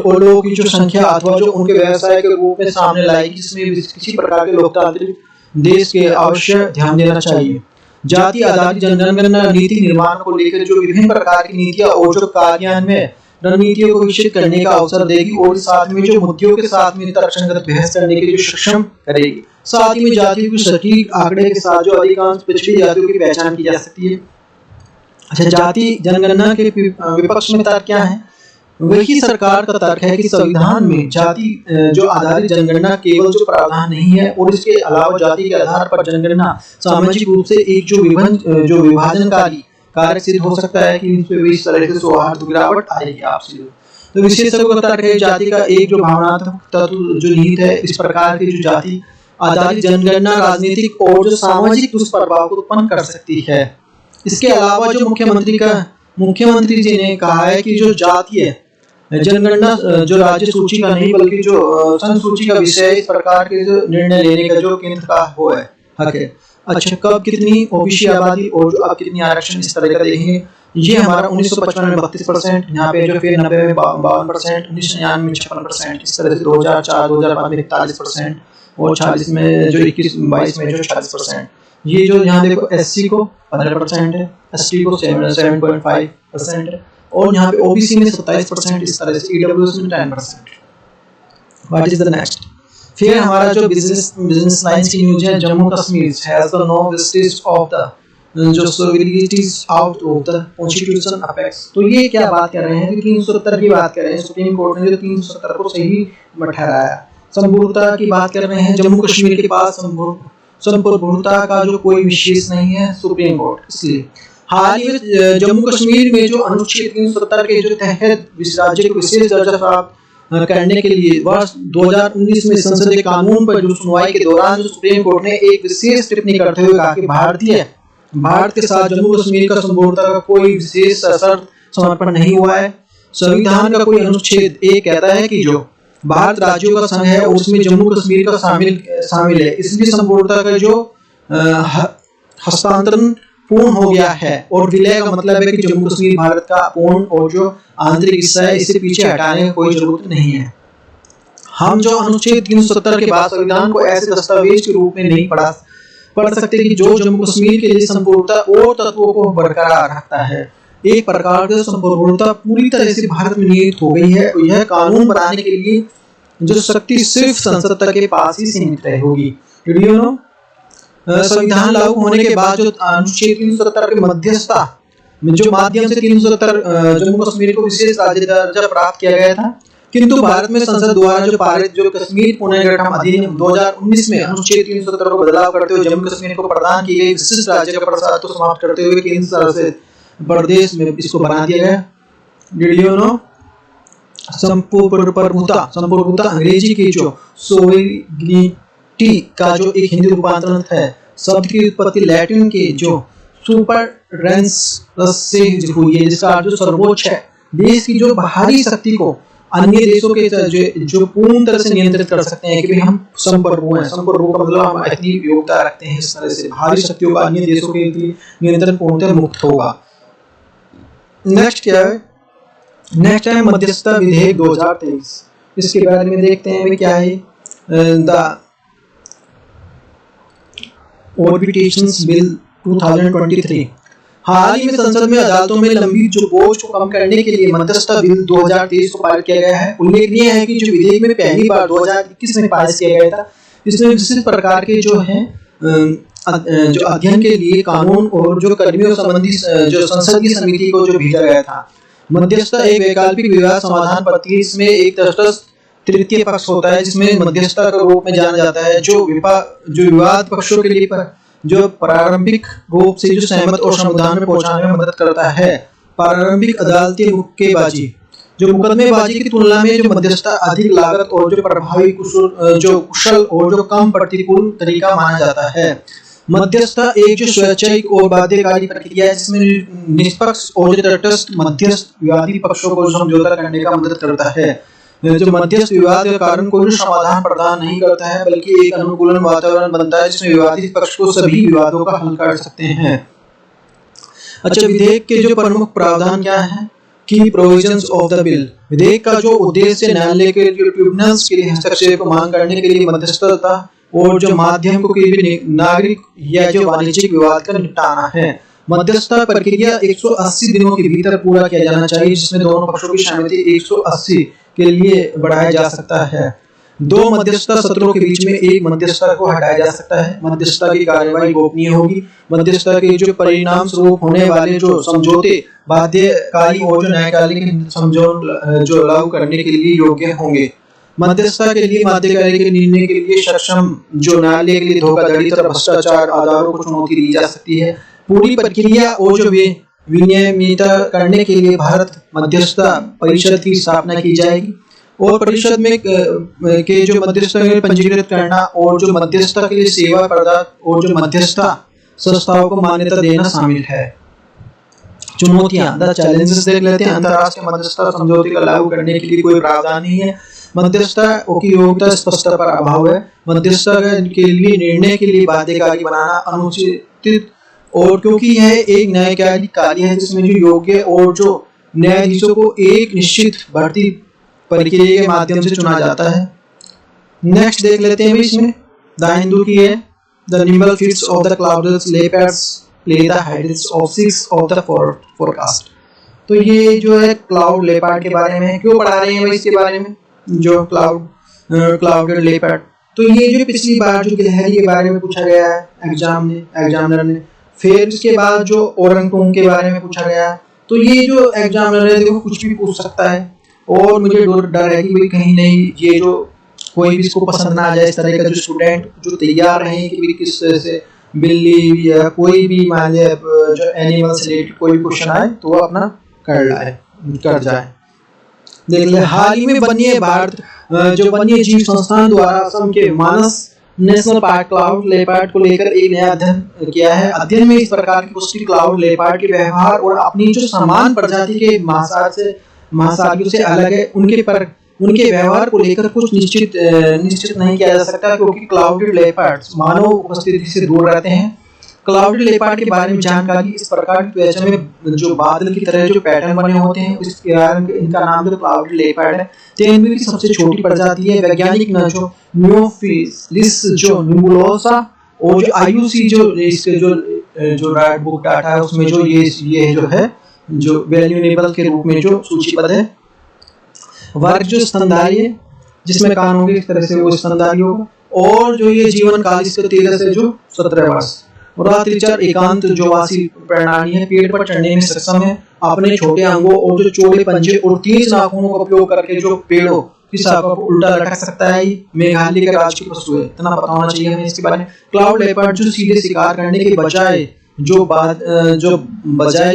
और लोगों की जो संख्या अथवा जो उनके व्यवसाय के रूप में सामने लाएगी, जिसमें किसी प्रकार के लोकतांत्रिक देश के आवश्यक ध्यान देना चाहिए। जाति आधारित जनगणना नीति निर्माण को लेकर जो विभिन्न प्रकार की नीतियां और जो कार्यान्वयन रणनीतियों को विकसित करने का अवसर देगी और साथ में जो मुद्दों के साथ में तर्कसंगत बहस करने के लिए सक्षम करेगी। साथ ही में जातियों की सटीक आंकड़े के साथ जो अधिकांश पिछड़ी जातियों की पहचान की जा सकती है। अच्छा, जाति जनगणना के विपक्ष में तर्क क्या है? वही सरकार का तर्क है कि संविधान में जाति जो आधारित जनगणना केवल जो प्रावधान नहीं है और इसके अलावा जाति के आधार पर जनगणना सामाजिक रूप से एक जो विभाजनकारी कारक सिद्ध हो सकता है कि इस तरह से सौहार्द गिरावट आएगी आपसी। तो विशेषज्ञों का तर्क है जाति का एक जो भावनात्मक तत्व जो निहित है। इस प्रकार की जो जाति आधारित जनगणना राजनीतिक और जो सामाजिक दुष्प्रभाव को उत्पन्न कर सकती है। इसके अलावा जो मुख्यमंत्री जी ने कहा है कि जो जाति है जनगणना जो राज्य सूची का नहीं बल्कि जो संघ सूची का विषय इस प्रकार के जो निर्णय लेने का जो केंद्र का वो है हक है। अच्छा, कब कितनी ओबीसी आबादी और जो अब कितनी आरक्षण इस तरह का देखेंगे। ये हमारा 1955 में 32%, यहाँ पे जो फिर 90 में 52%, 1999 में 56%, इस तरह से 2004 2005 में 41% और 40 में जो 21-22 में जो 40%। ये जो यहाँ देखो एससी को 15% है, एसटी को 7.5% है और यहाँ पे ओबीसी में 27%, इस तरह से ईडब्ल्यूएस में 10%। What is the next? फिर हमारा जो बिजनेस लाइंस की न्यूज़ है, Jammu Kashmir has the no list of the जो sovereignties out of the constitution apex. तो ये क्या बात कर रहे हैं कि 370 की बात कर रहे हैं। सुप्रीम कोर्ट ने जो 370 को सही ठहराया। संपूर्णता की बात कर रहे हैं। जम्मू कश्मीर के पास संपूर्णता का जो कोई विशेष नहीं है सुप्रीम कोर्ट। इसलिए हाल ही में जम्मू कश्मीर में जो अनुच्छेद 370 के जो तहत राज्य को विशेष दर्जा प्राप्त करने के लिए वर्ष 2019 में संसदीय कानून पर जो सुनवाई के दौरान जो सुप्रीम कोर्ट ने एक विशेष टिप्पणी करते हुए कहा कि भारत के साथ जम्मू कश्मीर का संपूर्णता का कोई विशेष शर्त समर्पण नहीं हुआ है। संविधान का कोई अनुच्छेद एक कहता है कि जो भारत राज्यों का संघ है और उसमें जम्मू कश्मीर का शामिल है, इसलिए संपूर्णता का जो हस्तांतरण पूर्ण हो गया है। और विलय का मतलब है कि जम्मू कश्मीर भारत का पूर्ण और जो आंतरिक हिस्सा है, इसे पीछे हटाने की कोई जरूरत नहीं है। हम जो अनुच्छेद 370 के बाद संविधान को ऐसे दस्तावेज के रूप में नहीं पढ़ सकते कि जो जम्मू कश्मीर के लिए संपूर्णता और तत्वों को बरकरार रखता है। एक प्रकार से संपूर्णता पूरी तरह से भारत में निहित हो गई है और यह कानून बनाने के लिए जो शक्ति सिर्फ संसद तक के पास ही सीमित होगी। संविधान लागू होने के बाद जो अनुच्छेद 370 के मध्यस्थता जो माध्यम से 370 जम्मू कश्मीर को विशेष राज्य दर्जा प्राप्त किया गया था, किंतु भारत में संसद द्वारा जो पारित जो कश्मीर पुनर्गठन अधिनियम 2019 में अनुच्छेद 370 को बदलाव करते हुए जम्मू कश्मीर को प्रदान की गई विशिष्ट राज्य का प्रसाद को समाप्त करते हुए केंद्र से प्रदेश में इसको बना दिया गया। संपूर्णता अंग्रेजी की जो सोवेरिटी का जो एक हिंदी रूपांतरण है, शब्द की उत्पत्ति लैटिन के जो सुपरेंस से हुई है, जिसका अर्थ जो सर्वोच्च है। देश की जो बाहरी शक्ति को अन्य देशों के जो पूर्ण तरह से नियंत्रित कर सकते हैं कि भाई हम संप्रभु हैं। संप्रभु का मतलब हम इतनी योग्यता रखते हैं, इस तरह से बाहरी शक्तियों का अन्य देशों के नियंत्रण पूर्णतः मुक्त होगा। नेक्स्ट क्या है? नेक्स्ट है मध्यस्थता विधेयक 2023। इसके बारे में देखते हैं क्या है। द ऑर्बिटेशंस बिल 2023 हाल ही में संसद में अदालतों में लंबी जो बोझ को कम करने के लिए मध्यस्थता बिल 2023 को पारित किया गया है। उल्लेखनीय है कि जो विधेयक में पहली बार 2021 में पारित किया गया था, इसमें विशिष्ट प्रकार के जो है जो अध्ययन के लिए कानून और जो कर्मियों संबंधी जो संसदीय समिति को जो भेजा गया था। मध्यस्थता एक वैकल्पिक विवाद समाधान पद्धति है। इसमें एक तटस्थ तृतीय पक्ष होता है जिसमें मध्यस्थता के रूप में जाना जाता है, जो विवाद पक्षों के लिए जो प्रारंभिक रूप से जो सहमत और समाधान में पहुंचाने में मदद करता है। प्रारंभिक अदालती मुक्केबाजी, जो मुकदमेबाजी की तुलना में जो मध्यस्थता अधिक लागत और जो प्रभावी कुशल और जो कम प्रतिकूल तरीका माना जाता है। मध्यस्थता एक जो स्वैच्छिक और बाध्यकारी प्रक्रिया है जिसमें निष्पक्ष और तटस्थ मध्यस्थ विवादी पक्षों को समझौता करने का मदद करता है। जो मध्यस्थ विवाद के कारण कोई समाधान प्रदान नहीं करता है, बल्कि एक अनुकूलन वातावरण बनता है जिसमें विवादित पक्ष को सभी विवादों का हल कर सकते हैं। अच्छा, विधेयक के जो प्रमुख प्रावधान क्या है की प्रोविजंस ऑफ द बिल। विधेयक का जो उद्देश्य न्यायालय के ट्रिब्यूनल्स के लिए हस्तक्षेप को मांग करने के लिए मध्यस्थता और जो माध्यम को भी नागरिक या जो वाणिज्यिक विवाद का निपटाना है। मध्यस्थता प्रक्रिया 180 दिनों के भीतर पूरा किया जाना चाहिए, जिसमें दोनों पक्षों की सहमति 180 के लिए बढ़ाया जा सकता है। 2 मध्यस्थता सत्रों के बीच में एक मध्यस्थता को हटाया जा सकता है। मध्यस्थता की कार्यवाही गोपनीय होगी। मध्यस्थता के जो परिणाम स्वरूप होने वाले जो समझौते बाध्यकारी और जो न्यायकालिक समझौते जो लागू करने के लिए योग्य होंगे। मध्यस्थता के लिए मध्यकारी के निर्णय के लिए सक्षम जो न्यायालय के लिए धोखाधड़ी तथा भ्रष्टाचार आधारों को चुनौती दी जा सकती है। पूरी प्रक्रिया और जो विनियमित करने के लिए भारत मध्यस्थता परिषद की स्थापना की जाएगी और परिषद में के जो मध्यस्थता के पंजीकृत करना और जो मध्यस्थता के लिए सेवा प्रदान और जो मध्यस्थता संस्थाओं को मान्यता देना शामिल है। चुनौतियां, द चैलेंजेस देख लेते हैं। अंतर्राष्ट्रीय मध्यस्थता समझौते का लागू करने के लिए कोई प्रावधान नहीं है। मध्यस्थता की योग्यता स्पष्टता पर अभाव है। मध्यस्थता के लिए निर्णय के लिए बाध्यकारी बनाना अनुचित और क्योंकि यह एक न्यायिक कार्य है जिसमें जो योग्य और जो न्यायाधीशों को एक निश्चित भर्ती प्रक्रिया के माध्यम से चुना जाता है। नेक्स्ट देख लेते हैं इसमें द हिंदू की है। The nimble feets of the clouds leopards play the heads of 6 of the forecast. तो ये जो है क्लाउड लेपर्ड के बारे में क्यों पढ़ा रहे हैं इसके बारे में, जो क्लाउडेड लेपर्ड। तो ये जो पिछली बार जो गिलहरी के बारे में पूछा गया है एग्जामिनर ने, फिर इसके बाद जो ओरंगटूंग के बारे में पूछा गया। तो ये जो एग्जामिनर है देखो कुछ भी पूछ सकता है और मुझे डर है कि भाई कहीं नहीं ये जो कोई भी इसको पसंद ना आ जाए, इस तरह का जो स्टूडेंट जो तैयार रहे कि किस तरह से बिल्ली या कोई भी मान लिया जो एनिमल से रिलेटेड कोई भी क्वेश्चन आए तो वो अपना कर जाए। देख ले, हाल ही में भारत जो वन्य जीव संस्थान द्वारा असम के मानस नेशनल पार्क क्लाउड लेपर्ड को लेकर एक नया अध्ययन किया है। अध्ययन में इस प्रकार की पुष्टि क्लाउड लेपर्ड के व्यवहार और अपनी जो समान प्रजाति के महासारियों से अलग है, उनके व्यवहार को लेकर कुछ निश्चित नहीं किया जा सकता, क्योंकि क्लाउडेड लेपर्ड्स मानव उपस्थिति से दूर रहते हैं। क्लाउडेड लेपर्ड के बारे में जानकारी इस प्रकार की त्वचा में जो बादल की तरह जो पैटर्न बने होते हैं, उसके कारण इनका नाम जो क्लाउडेड लेपर्ड है। तो इनमें की सबसे छोटी प्रजाति है। वैज्ञानिक न जो न्यूफिलिस जो निम्बुलोसा और जो आईयूसी जो इसके जो रेड बुक डाटा है उसमें जो ये जो है जो वैल्यूएबल के रूप में जो सूचीबद्ध है। वर्ग जो स्तनधारी है जिसमें कान होंगे इस तरह से वो स्तनधारी होगा और जो ये जीवन काल इसका 13 से जो 17 वर्ष। रात्रिचर एकांत जो वासी प्रणाली है, पेड़ पर चढ़ने में सक्षम है, अपने छोटे अंगों और जो चौड़े पंजे और तेज नाखूनों का उपयोग करके जो पेड़ों की शाखा को उल्टा लटक सकता है। मेघालय का राष्ट्रीय पशु है, इतना पता होना चाहिए हमें इसके बारे में। क्लाउड लेपर्ड जो सीधे शिकार करने के बजाय जो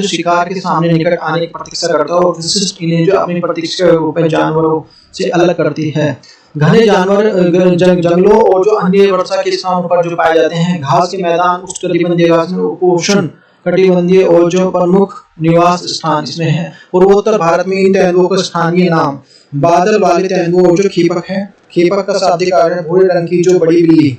शिकार के सामने निकट आने की प्रतीक्षा करता है और विशिष्ट इन्हें जो अपनी प्रतीक्षा के रूप में जानवरों से अलग करती है। घने जानवर जंगलों और जो अन्य वर्षा के स्थानों पर जो पाए जाते हैं। घास के मैदान उष्णकटिबंधीय उपोष्ण कटिबंधीय और जो प्रमुख निवास स्थान इसमें है। पूर्वोत्तर भारत में इन तेंदुओं का स्थानीय नाम बादल वाले तेंदुओं और जो खेपक है। खेपक का शाब्दिक अर्थ है भूरे रंग की जो बड़ी बिल्ली।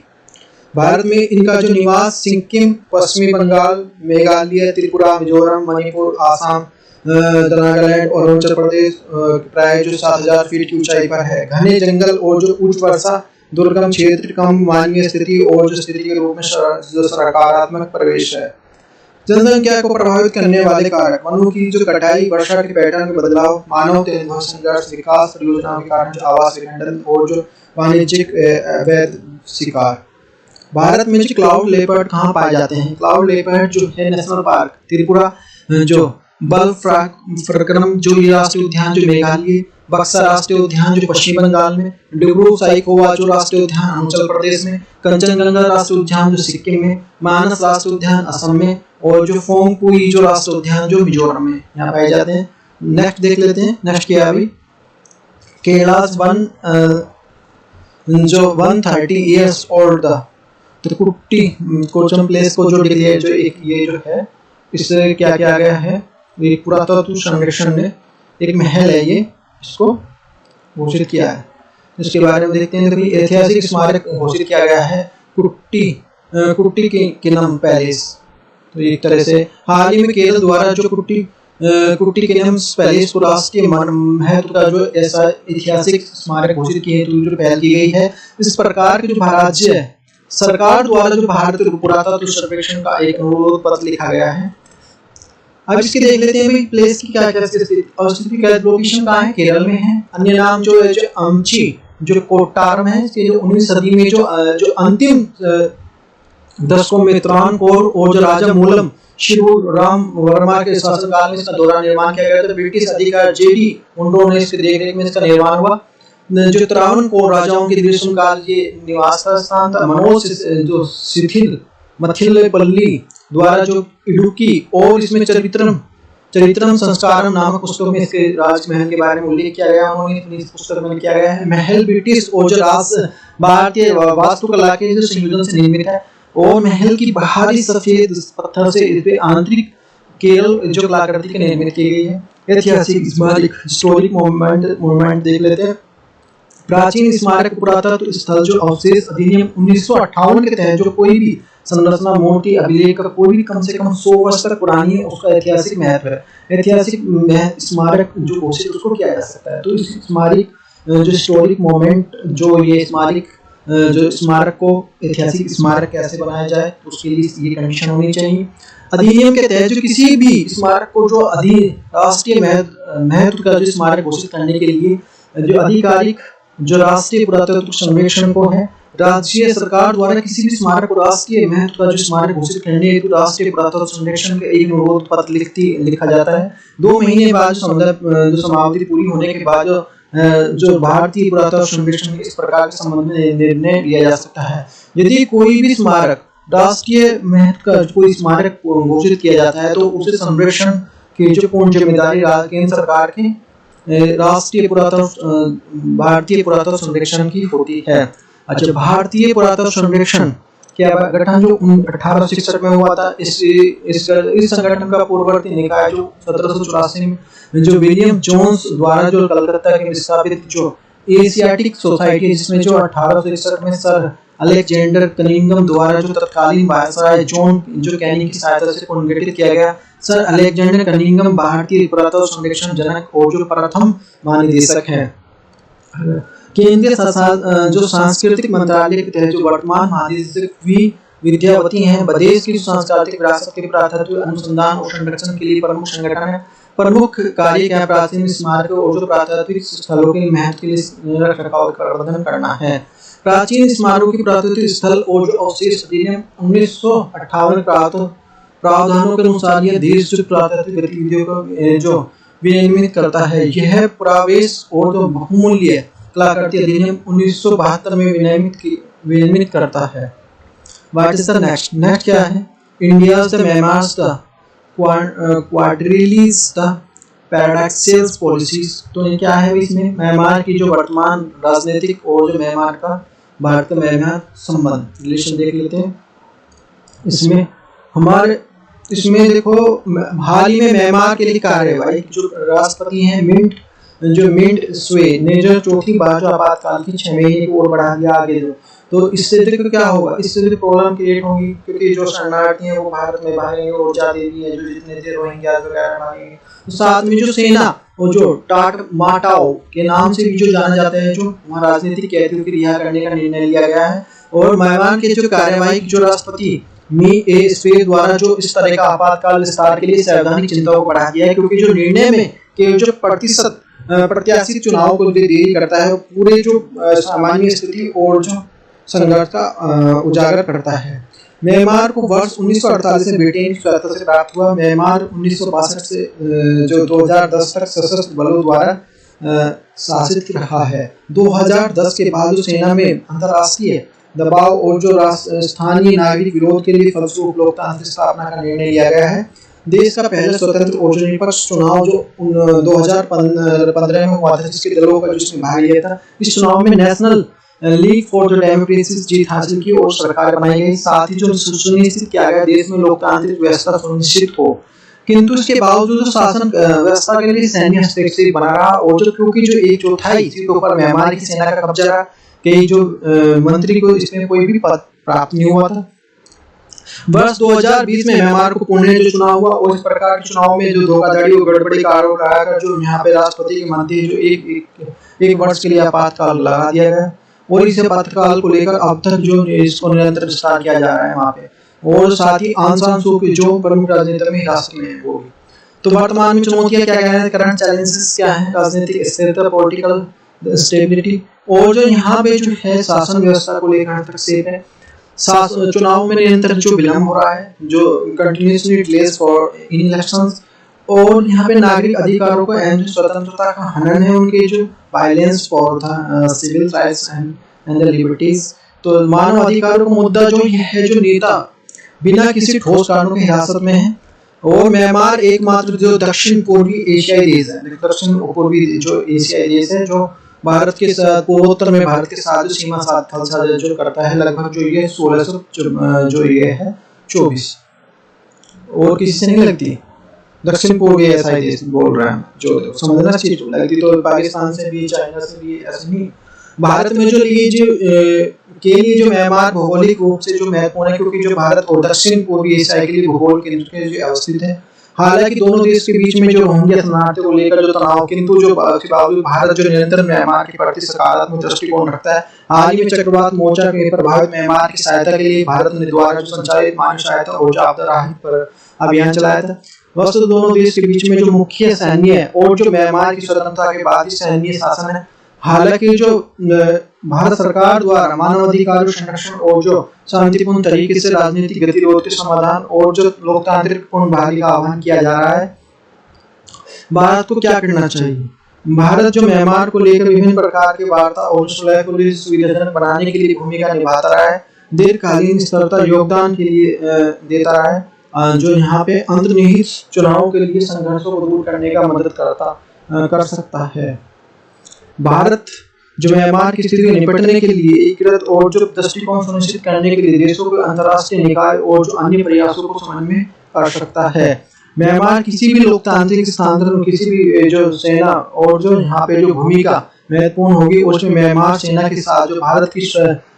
भारत में इनका जो निवास सिक्किम, पश्चिमी बंगाल, मेघालय, त्रिपुरा, मिजोरम, मणिपुर, आसाम, नागालैंड और अरुणाचल प्रदेश प्राय जो 7000 फीट की ऊंचाई पर है। घने जंगल और जो उच्च वर्षा, दुर्गम क्षेत्र, कम मानवीय स्थिति और जो स्थिति के रूप में जो सकारात्मक प्रवेश है। जनसंख्या को प्रभावित करने वाले कारक वनों की जो कटाई, वर्षा के पैटर्न में बदलाव, मानव तेंदुआ संघर्ष, विकास परियोजनाओं के कारण जो आवास विखंडन और जो वाणिज्यिक अवैध शिकार। भारत में जो क्लाउड लेपर्ड कहाँ पाए जाते हैं? क्लाउड लेपर्ड जो है नेशनल पार्क त्रिपुरा जो बलफक्रम जो ये राष्ट्रीय उद्यान जो मेघालय, बक्सा राष्ट्रीय उद्यान जो पश्चिम बंगाल में, डिब्रू साइखोवा जो राष्ट्रीय उद्यान अरुणाचल प्रदेश में, कंचनजंगा राष्ट्रीय उद्यान जो सिक्किम में, मानस राष्ट्रीय उद्यान असम में, और जो फोंगपुई जो राष्ट्रीय उद्यान जो मिजोरम में यहाँ पाए जाते हैं। नेक्स्ट देख लेते हैं, नेक्स्ट क्या है अभी, कैलाश वन जो 130 ईयर्स ओल्ड त्रिकुटी कोचम प्लेस को जो डिक्लेयर जो एक ये जो है इससे क्या किया गया है, एक पुरातत्व संरक्षण ने एक महल है ये इसको घोषित किया है। इसके बारे में देखते हैं। तो ऐतिहासिक स्मारक घोषित किया गया है कुट्टी किनम पैलेस। तो एक तरह से हाल ही में केरल द्वारा जो कुट्टी किनम पैलेस को राष्ट्रीय महत्व का जो ऐसा ऐतिहासिक स्मारक घोषित किए जो पहल की गई है। इस प्रकार के जो राज्य है सरकार द्वारा जो भारतीय पुरातत्व सर्वेक्षण का एक अनुरोध पत्र लिखा गया है। अब इसके देख लेते हैं भाई प्लेस की क्या क्या स्थिति का लोकेशन कहाँ है, केरल में है। अन्य नाम जो है जो अम्ची जो कोट्टारम है, इसके जो 19वीं सदी में जो अंतिम दशकों में त्रावणकोर और जो राजा मूलम शिवराम वर्मा के शासनकाल में इसका दोहरा निर्माण किया गया था। ब्रिटिश अधिकारी जेडी मुंडो ने इसके देखरेख में इसका निर्माण हुआ। जो त्रावणकोर राजाओं के ग्रीष्मकाल ये निवास का स्थान था। मनोज जो शिथिल मथिलपल्ली द्वारा जो इडुक्की और इसमें चरित्रम संस्कारम नामक पुस्तक में इसके राजमहल के बारे में उल्लेख किया गया। उन्होंने इस पुस्तक में किया गया है। महल ब्रिटिश और जो भारतीय वास्तुकला के जो संयोजन से निर्मित है और महल की बाहरी सफेद पत्थर से इस पे आंतरिक केरल जो कलाकृति के निर्मित की गई है। ऐतिहासिक स्मारक हिस्टोरिक मोनुमेंट देख लेते हैं। प्राचीन स्मारक पुरातत्व स्थल जो अवशेष अधिनियम 1958 के तहत जो कोई भी संरचना मूर्ति अभिलेख का कोई भी कम से कम 100 वर्ष तक पुरानी है उसका ऐतिहासिक महत्व है। ऐतिहासिक स्मारक जो घोषित उसको किया जा सकता है। तो इस स्मारक जो हिस्टोरिक मोमेंट जो ये स्मारक को ऐतिहासिक स्मारक कैसे बनाया जाए उसके लिए ये कंडीशन होनी चाहिए। अधिनियम के तहत जो किसी भी स्मारक को जो राष्ट्रीय महत्व का जो स्मारक घोषित करने के लिए जो आधिकारिक जो राष्ट्रीय पुरातत्व सर्वेक्षण को है, राज्य सरकार द्वारा किसी भी स्मारक को राष्ट्रीय महत्व का जो स्मारक घोषित करने हेतु राष्ट्रीय पुरातत्व सर्वेक्षण का एक अनुरोध पत्र लिखा जाता है। 2 महीने बाद जो समाप्ति पूरी होने के बाद जो भारतीय पुरातत्व सर्वेक्षण इस प्रकार के संबंध में निर्णय लिया जा सकता है। यदि कोई भी स्मारक राष्ट्रीय महत्व का कोई स्मारक घोषित किया जाता है तो उसे संरक्षण की जो पूर्ण जिम्मेदारी केंद्र सरकार की राष्ट्रीय भारतीय पुरातत्व सर्वेक्षण की होती है। अच्छा, भारतीय पुरातत्व सर्वेक्षण क्या गठन जो 1866 में हुआ था। इस संगठन का पूर्ववर्ती निकाय जो 1784 में जो विलियम जोन्स द्वारा जो कलकत्ता के स्थापित जो एशियाटिक सोसाइटी जिसमें जो 1861 में सर अलेक्जेंडर कनिंघम द्वारा जो तत्कालीन वायसराय जॉन जो कैनी की सहायता से पुनर्गठित किया गया। सर अलेक्जेंडर कनिंघम भारतीय पुरातत्व सर्वेक्षण जनक और जो प्रथम महानिदेशक हैं। केंद्रीय जो सांस्कृतिक मंत्रालय के तहत जो वर्तमान महानिदेशक वी विद्यावती हैं। प्रदेश की सांस्कृतिक विरासत के पुरातत्व अनुसंधान और संरक्षण के लिए प्रमुख संगठन है। प्रमुख कार्य क्या प्राचीन स्मारक और जो पुरातात्विक स्थलों के महत्व के लिए रखरखाव प्रबंधन करना है। प्राचीन स्मारकों की पुरातात्विक स्थल और जो अवशेष अधिनियम 1958 प्रावधानों के अनुसार यह देश जो पुरातात्विक गतिविधियों को जो विनियमित करता है। यह प्रवेश और जो बहुमूल्य कलाकृति अधिनियम 1972 में विनियमित करता है। व्हाट इज द नेक्स्ट क्या है? India the memoirs the quadrilles the paradoxical policies. तो ये क्या है इसमें? म्यांमार की जो वर्तमान राजनीतिक और जो म्यांमार का भारत का म्यांमार संबंध रिलेशन देख लेते हैं। इसमें देखो हाल ही में म्यांमार के लिए कार्यवाही जो राष्ट्रपति हैं मिंट स्वे ने जो चौथी बार जो आपातकाल की 6 महीने की ओर बढ़ा दिया आगे जो। तो इससे देखो क्या होगा, इससे जो प्रॉब्लम क्रिएट होगी क्योंकि जो शरणार्थी हैं वो भारत में भागेंगे और जाते भी हैं जो जितने देर रोहिंग्या वगैरह भागेंगे। तो साथ में जो सेना और जो टाट माटाओ के नाम से भी जो जाना जाता है जो वहाँ राजनीतिक कैदियों की रिहा करने का निर्णय लिया गया है। और म्यांमार के जो कार्यवाही जो राष्ट्रपति मी ए स्वे द्वारा जो इस तरह का आपातकाल विस्तार के लिए संवैधानिक चिंता को बढ़ा दिया है क्योंकि जो निर्णय में के जो प्रत्याशी चुनाव को देरी करता है पूरे जो सामान्य स्थिति और जो संघर्ष का उजागर करता है। म्यांमार को वर्ष 1948 में ब्रिटेन की सहायता से प्राप्त हुआ। म्यांमार 1962 से जो 2010 तक सशस्त्र बलों द्वारा शासित रहा है। 2010 के बाद जो सेना में अंतर्राष्ट्रीय दबाव और जो स्थानीय नागरिक विरोध के लिए फलस्वरूप लोकतांत्रिक स्थापना का निर्णय लिया गया है। देश का पहला स्वतंत्र और जो निष्पक्ष चुनाव जो 2015 में हुआ था, जिसके दलों का जिसमें भाग लिया था, इस चुनाव में National League for the Democracy जीत हासिल की और सरकार बनाई गई। साथ ही जो सुनिश्चित किया गया देश में लोकतांत्रिक व्यवस्था सुनिश्चित हो, किंतु इसके बावजूद शासन व्यवस्था के लिए सैन्य हस्तक्षेप बना रहा और जो क्योंकि जो 1/4 सीटों पर म्यांमार की सेना का कब्जा रहा, कई जो मंत्री को इसमें कोई भी पद प्राप्त नहीं हुआ था। वर्ष 2020 में म्यांमार को पुणे जो चुनाव हुआ और इस प्रकार के चुनाव में जो धोखाधड़ी और गड़बड़ी का आरोप लगाकर जो यहाँ पे राष्ट्रपति के मध्य जो एक वर्ष के लिए आपातकाल लगा दिया गया और इस आपातकाल को लेकर अब तक जो इसको निरंतर विस्तार किया जा रहा है वहाँ पे, और साथ ही आंग सान सू की जो प्रमुख राजनीति में हिरासत में है वो भी। तो वर्तमान में चुनौतियां क्या है, करंट चैलेंजेस क्या है, राजनीतिक स्थिरता, पॉलिटिकल स्टेबिलिटी और जो यहाँ पे जो है शासन व्यवस्था को लेकर हस्तक्षेप है। चुनाव में निरंतर जो विलंब हो रहा है, जो continuously delays for in elections, और यहाँ पे नागरिक अधिकारों को एंड स्वतंत्रता का हनन है, उनके जो violence for the civil rights and the liberties. तो मानव अधिकारों का मुद्दा जो है, जो नेता बिना किसी ठोस कारणों की हिरासत में है। और म्यांमार एकमात्र जो दक्षिण पूर्वी एशियाई देश है, दक्षिण पूर्वी जो एशियाई देश है जो भारत के साथ पूर्वोत्तर में भारत के साथ जो सीमा साझा जो करता है, लगभग जो ये 1600 जो ये है 24 और किसी से नहीं लगती। दक्षिण पूर्वी एशियाई देश बोल रहे हैं जो समझना चाहिए, तो लगती तो पाकिस्तान से भी, चाइना से भी, ऐसे नहीं। भारत में जो ये जो के लिए जो म्यांमार भौगोलिक रूप से जो महत्वपूर्ण है, क्योंकि जो भारत और दक्षिण पूर्वी एशिया के लिए भूगोल केंद्र के जो अवस्थित है। हालांकि दोनों देश के बीच में जो रोहिंग्या शरणार्थियों को लेकर जो तनाव, किंतु जो बावजूद भारत जो निरंतर म्यांमार के प्रति सकारात्मक दृष्टिकोण रखता है। हाल ही में चक्रवात मोर्चा के प्रभावित म्यांमार की सहायता के लिए भारत ने द्वारा जो संचालित मानव सहायता और आपदा राहत पर अभियान चलाया था। वस्तु दोनों देश के बीच में जो मुख्य सैन्य और जो म्यांमार की स्वतंत्रता के बाद ही सैन्य शासन है। हालांकि जो भारत सरकार द्वारा मानवाधिकार संरक्षण और जो शांतिपूर्ण तरीके से राजनीतिक गतिरोध के समाधान और जो लोकतांत्रिक पूर्णभागी का आह्वान किया जा रहा है, भारत को क्या करना चाहिए? भारत जो म्यांमार को लेकर विभिन्न प्रकार की वार्ता और सुलह को सुविधाजनक बनाने के लिए भूमिका निभाता रहा है, दीर्घकालीन स्थिरता योगदान के लिए देता रहा है, जो यहाँ पे अंतर्निहित चुनाव के लिए संघर्षों को दूर करने का मदद कर सकता है। भारत जो म्यांमार की स्थिति से निपटने के लिए एकीकृत और जो दृष्टिकोण सुनिश्चित करने के लिए देशों के अंतर्राष्ट्रीय निकाय और जो अन्य प्रयासों को समन्वय कर सकता है। म्यांमार किसी भी लोकतांत्रिक स्थानांतरण, किसी भी जो सेना और जो यहाँ पे जो भूमिका महत्वपूर्ण होगी, उसमें म्यांमार सेना के साथ जो भारत की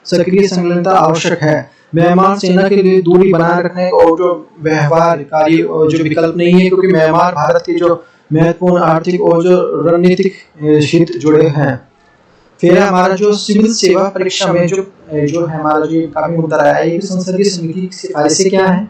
सक्रिय संलग्नता आवश्यक है। म्यांमार सेना के लिए दूरी बनाए रखने और जो व्यवहारकारी जो विकल्प नहीं है, क्योंकि म्यांमार भारत के जो महत्वपूर्ण आर्थिक और जो रणनीतिक हित जुड़े हैं। फिर हमारा जो सिविल सेवा परीक्षा में जो है हमारा जो काफी मुद्दा रहा है, संसदीय समिति की सिफारिशें क्या है।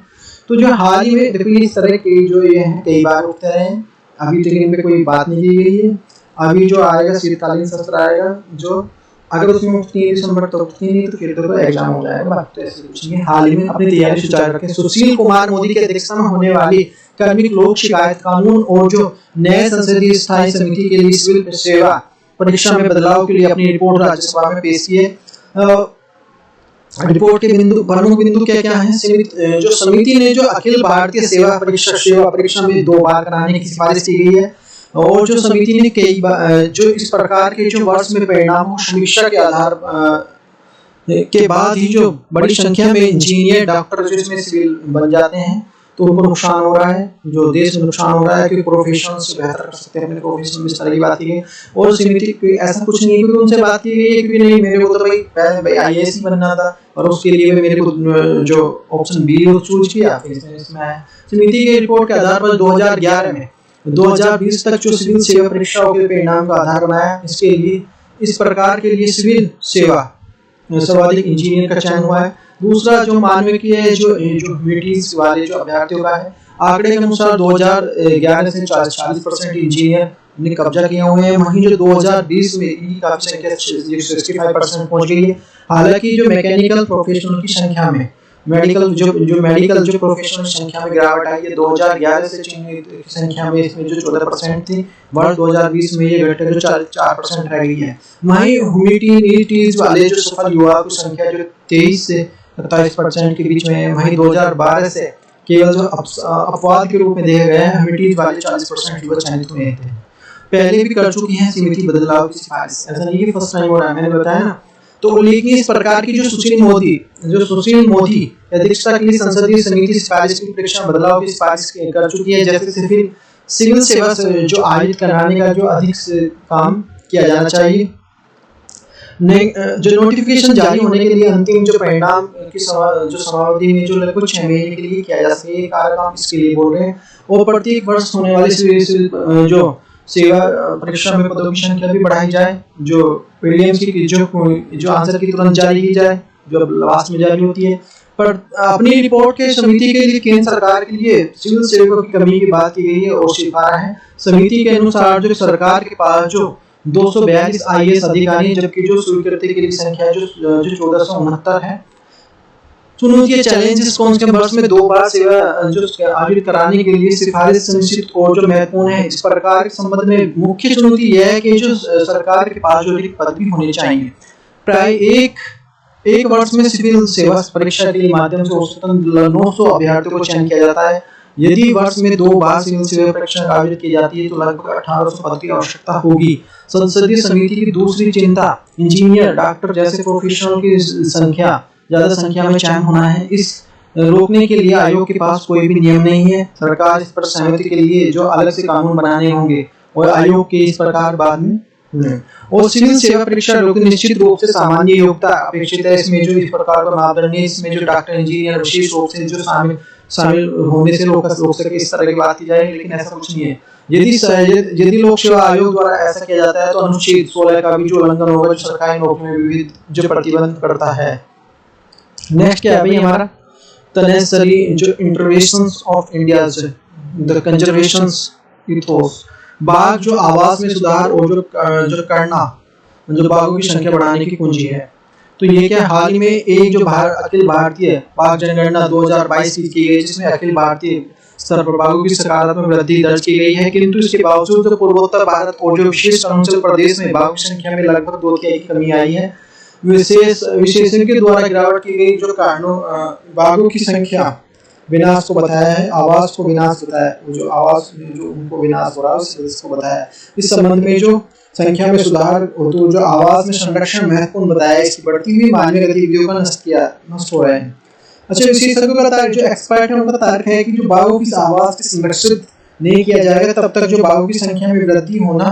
तो जो हाल ही में देखिए इस तरह के जो ये हैं कई बार उठते रहे हैं, अभी तक इन पे कोई बात नहीं की गई है। अभी जो आएगा शीतकालीन सत्र आएगा, जो अगर उसमें 3 दिसंबर तक उठती नहीं तो फिर तो एग्जाम हो जाएगा। बात तो ऐसे कुछ नहीं है। हाल ही में अपनी तैयारी सुचारू रखें। सुशील कुमार मोदी की अध्यक्षता में होने वाली कार्मिक लोक शिकायत कानून और जो नए संसदीय स्थायी समिति के लिए सिविल सेवा परीक्षा में बदलाव के लिए अपनी रिपोर्ट राज्यसभा में पेश की है। रिपोर्ट के प्रमुख बिंदु क्या क्या है? जो समिति ने जो अखिल भारतीय सेवा परीक्षा में 2 बार कराने की सिफारिश की गई है, और जो समिति ने कई बार जो इस प्रकार के जो वर्ष में परिणामों समीक्षा के आधार के बाद ही जो बड़ी संख्या में इंजीनियर, डॉक्टर जो इसमें सिविल बन जाते हैं, तो उनको नुकसान हो रहा है, जो देश में नुकसान हो रहा है, क्योंकि प्रोफेशन से बेहतर कर सकते हैं अपने प्रोफेशन में। इस तरह की बात की गई और समिति ऐसा कुछ नहीं है कि उनसे बात की गई है कि नहीं मेरे को तो भाई IAS बनना था और उसके लिए मेरे को जो ऑप्शन बी चूज किया, इसमें समिति की रिपोर्ट के आधार पर 2011 में 2020 तक जो सिविल सेवा परीक्षाओं के परिणाम का आधार बनाया। इसके लिए इस प्रकार के लिए सिविल सेवा सर्वाधिक इंजीनियर का चयन हुआ है। दूसरा जो मानवीय है जो ह्यूमैनिटीज वाले जो अभ्यर्थियों का है, आंकड़े के अनुसार 2011 से 40% इंजीनियर ने कब्जा किए हुए हैं। वहीं जो 2020 में इनकी काफी संख्या 65% पहुंच गई है। हालांकि जो मैकेनिकल प्रोफेशनल की संख्या में मेडिकल जो मेडिकल जो प्रोफेशनल संख्या में गिरावट आई है 2011 से चीन की संख्या में इसमें जो 14% थी, वर्ष 2020 में ये घटकर जो 4% रह गई है। वहीं ह्यूमैनिटीज वाले जो सफल युवा की संख्या जो 23 से 27% के बीच में है। वहीं 2012 से केवल जो अपवाद के रूप में देखे गए हैं ह्यूमैनिटीज वाले 40% युवा चयनित हुए थे। पहले भी कर चुकी हैं समिति बदलाव की सिफारिश, ऐसा नहीं कि फर्स्ट टाइम हो रहा है, मैंने बताया ना। तो लेकिन इस प्रकार की जो सुशील मोदी अध्यक्षता की संसदीय समिति सिफारिश की परीक्षा बदलाव की सिफारिश कर चुकी है, जैसे सिविल सेवा जो आयोजित कराने का जो अधिक काम किया जाना चाहिए। जो नोटिफिकेशन जारी होने के लिए अंतिम जो परिणाम की जो समावधि में जो लगभग 6 महीने के लिए किया जा सके, ये कार्य काम इसके लिए बोल रहे हैं। और प्रत्येक वर्ष होने वाली जो सेवा परीक्षा में पदों की संख्या भी बढ़ाई जाए, जो प्रीलिम्स की जो आंसर की तुरंत जारी की जाए, जो लास्ट में जारी होती है। पर अपनी रिपोर्ट के समिति के लिए केंद्र सरकार के लिए सिविल सेवकों की कमी की बात की गई है और सिफारिश है। समिति के अनुसार जो सरकार के पास जो 242 IAS अधिकारी, जबकि जो स्वीकृति की संख्या जो 1469 है। चुनौती चैलेंजेस कौन से वर्ष में 2 बार सेवा जो आयोजित कराने के लिए सिफारिश सुनिश्चित और जो महत्वपूर्ण है। इस प्रकार के संबंध में मुख्य चुनौती यह है कि जो सरकार के पास जो रिक्त पद भी होने चाहिए। प्राय एक वर्ष में सिविल सेवा परीक्षा के माध्यम से औसतन 900 अभ्यर्थियों को चयन किया जाता है। यदि वर्ष में 2 बार सिविल सेवा परीक्षा आयोजित की जाती है तो लगभग 1800 पद की आवश्यकता होगी। संसदीय समिति की दूसरी चिंता इंजीनियर, डॉक्टर जैसे प्रोफेशनल की ज्यादा संख्या में चयन होना है। इस रोकने के लिए आयोग के पास कोई भी नियम नहीं है। सरकार इस पर सहमति के लिए जो अलग से कानून बनाने होंगे और आयोग के इस प्रकार बाद में और सिविल सेवा परीक्षा निश्चित रूप से सामान्य योग्यता अपेक्षित है। इसमें जो इस प्रकार का मापदंड है, इसमें जो डॉक्टर इंजीनियर विशेष रूप से जो शामिल होने से रोक सके, इस तरह की बात की जाए, लेकिन ऐसा कुछ नहीं है। यदि लोक सेवा आयोग द्वारा ऐसा किया जाता है तो अनुच्छेद 16 का भी जो उल्लंघन होगा, जो सरकारी नौकरी में विविध जो प्रतिबंध करता है। नेक्स्ट क्या है भाई हमारा, द नेसेसरी जो interventions of India, the conservations ethos, बाघ जो आवास में सुधार और जो करना जो बाघों की संख्या बढ़ाने की कुंजी है। तो ये क्या हाल ही में एक जो अखिल भारतीय बाघ जनगणना 2022 की गई, जिसमें अखिल भारतीय स्तर पर बाघों की सकारात्मक वृद्धि दर्ज की गई है, किंतु इसके बावजूद जो पूर्वोत्तर भारत और जो विशेष अरुणाचल प्रदेश में बाघों की संख्या में लगभग 2/3 की कमी आई है। विशेषज्ञों के द्वारा गिरावट की गई जो कारणों बाघों की संख्या विनाश को बताया है, आवास को विनाश बताया है, जो आवास जो उनको विनाश हो रहा है उसको बताया है। इस संबंध में जो संख्या में सुधार तो जो आवास में संरक्षण महत्वपूर्ण बताया है। इसकी बढ़ती हुई मानवीय गतिविधियों का नष्ट हो रहा है। अच्छा, विशेषज्ञों का तार्क, जो एक्सपर्ट है उनका तार्क है कि जो बाघों की आवास को संरक्षित नहीं किया जाएगा तब तक जो बाघों की संख्या में वृद्धि होना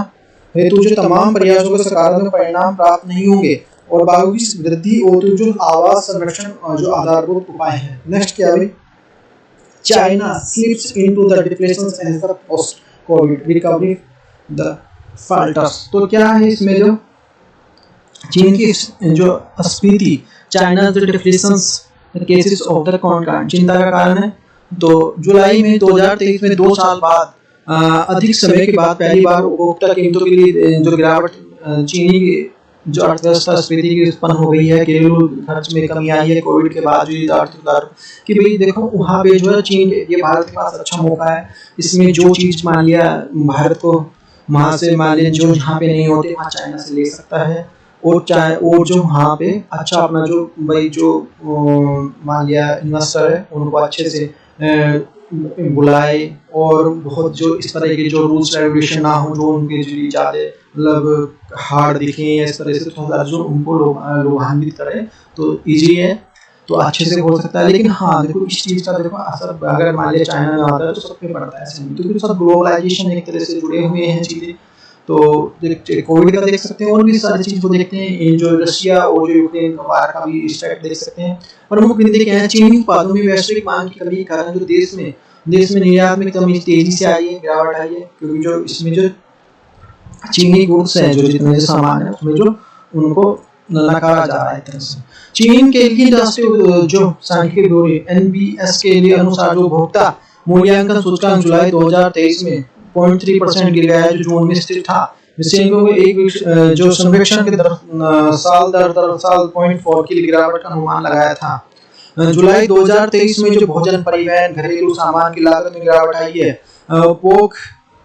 हेतु जो तमाम प्रयासों के सकारात्मक परिणाम प्राप्त नहीं होंगे और बाघों की वृद्धि और जो आवास संरक्षण जो आधारभूत उपाय है। नेक्स्ट क्या है, China slips into the depressions as the post-COVID recovery the falters। तो क्या है इसमें जो चीन की जो स्फीति, चाइना जो डिप्रेशंस केसेस ऑफ द कॉन्कार्ड चिंता का कारण है। तो जुलाई में 2023 में 2 साल बाद अधिक समय के बाद पहली बार उपभोक्ता कीमतों के लिए जो गिरावट चीनी जो अर्थव्यवस्था स्फीति की उत्पन्न हो गई है, घरेलू खर्च में कमी आई है कोविड के बाद जो आर्थिक उदार कि भाई देखो वहाँ पे जो है चीन ये भारत के पास अच्छा मौका है। इसमें जो चीज मान लिया भारत को वहाँ से मान लिया जो जहाँ पे नहीं होते वहाँ चाइना से ले सकता है और जो वहाँ पे अच्छा अपना जो भाई जो मान लिया इन्वेस्टर है उनको अच्छे से बुलाए और बहुत जो इस तरह के जो रूल्स रेगुलेशन ना हो, जो उनके जो ज़्यादा मतलब हार्ड दिखे या इस तरह से थोड़ा जो उनको लोभान्वित करे तो इजी है, तो अच्छे से हो सकता है। लेकिन हाँ देखो इस चीज़ का देखो असर अगर मान लिया चाइना में आता है तो सब पे पड़ता है ऐसे, क्योंकि सब ग्लोबलाइजेशन एक तरह से जुड़े हुए हैं चीज़ें। तो कोविड का देख सकते हैं और भी सारी चीज़ को देखते हैं, जो रशिया और जो यूक्रेन का वार का भी इफेक्ट देख सकते हैं। प्रमुख बिंदु क्या है, चीनी उत्पादों में वैश्विक मांग की कमी के कारण जो देश में निर्यात में कमी तेजी से आई है, गिरावट आई है, क्योंकि जो इसमें जो चीनी गुड्स हैं जो जितने जो सामान है उसमें जो उनको नकारा जा रहा है तरह से। चीन के लिए राष्ट्रीय जो सांख्यिकी ब्यूरो NBS के लिए अनुसार जो उपभोक्ता मूल्यांकन सूचकांक जुलाई 2023 में 0.3% गिर गया है, जो जून में स्थिर था। विशेषज्ञों ने एक जो सर्वेक्षण के साल 0.4 की गिरावट का अनुमान लगाया था। जुलाई 2023 में जो भोजन, परिवहन, घरेलू सामान की लागत में गिरावट आई है। पोक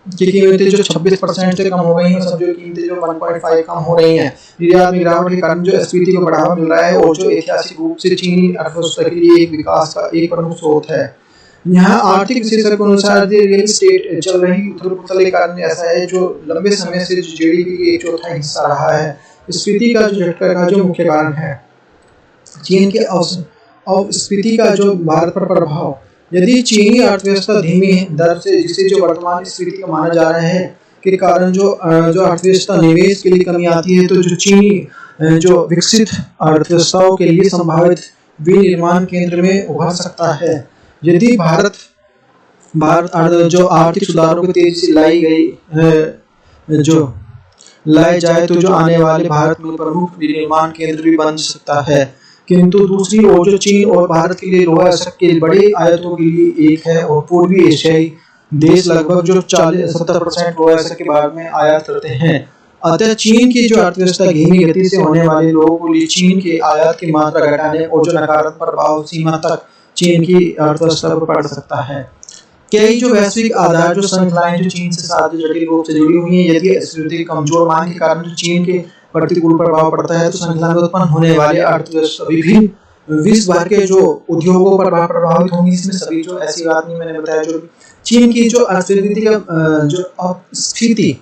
की कीमतें जो 26% से कम हो गई हैं, सब्जियों की कीमतें जो 1.5 कम हो रही हैं। निर्यात में गिरावट के कारण जो स्फीति को बढ़ावा मिल रहा है और जो ऐतिहासिक रूप से चीनी अर्थव्यवस्था के लिए एक विकास का एक प्रमुख स्रोत है। यहाँ आर्थिक विशेषज्ञों के अनुसार रियल एस्टेट चल रही उथल-पुथल के कारण ऐसा है, जो लंबे समय से जीडीपी का एक चौथाई हिस्सा रहा है। स्फीति का जो झटका का जो मुख्य कारण है चीन के स्फीति का जो भारत पर प्रभाव। यदि चीनी अर्थव्यवस्था धीमी दर से, जिसे जो वर्तमान स्फीति का माना जा रहा है, के कारण जो अर्थव्यवस्था निवेश के लिए कमी आती है, तो जो चीनी जो विकसित अर्थव्यवस्थाओं के लिए संभावित विनिर्माण केंद्र में उभर सकता है। यदि भारत जो आर्थिक सुधारों को तेजी से लाए जाए, तो जो आने वाले भारत में प्रमुख विनिर्माण केंद्र भी बन सकता है। किंतु दूसरी ओर जो चीन और भारत के लिए लोहा के बड़े आयातों के लिए एक है, और पूर्वी एशियाई देश लगभग जो 40-70% लोहा के भारत में आयात करते हैं। अतः चीन की जो अर्थव्यवस्था धीमी गति से होने वाले लोगों के लिए चीन के आयात की मात्रा घटाने और जो नकारात्मक प्रभाव सीमा तक चीन की अर्थव्यवस्था पर पड़ सकता है। कई जो वैश्विक आधार जो श्रृंखलाएं जो चीन से साथ जटिल रूप से जुड़ी हुई हैं, यदि स्थिति कमजोर मांग के कारण जो चीन के प्रतिकूल प्रभाव पड़ता है, तो श्रृंखला में उत्पन्न होने वाले अर्थव्यवस्था विभिन्न विश्व भर के जो उद्योगों पर प्रभावित होंगी। इसमें सभी जो ऐसी बात नहीं मैंने बताया, जो चीन की जो अर्थव्यवस्था का जो स्थिति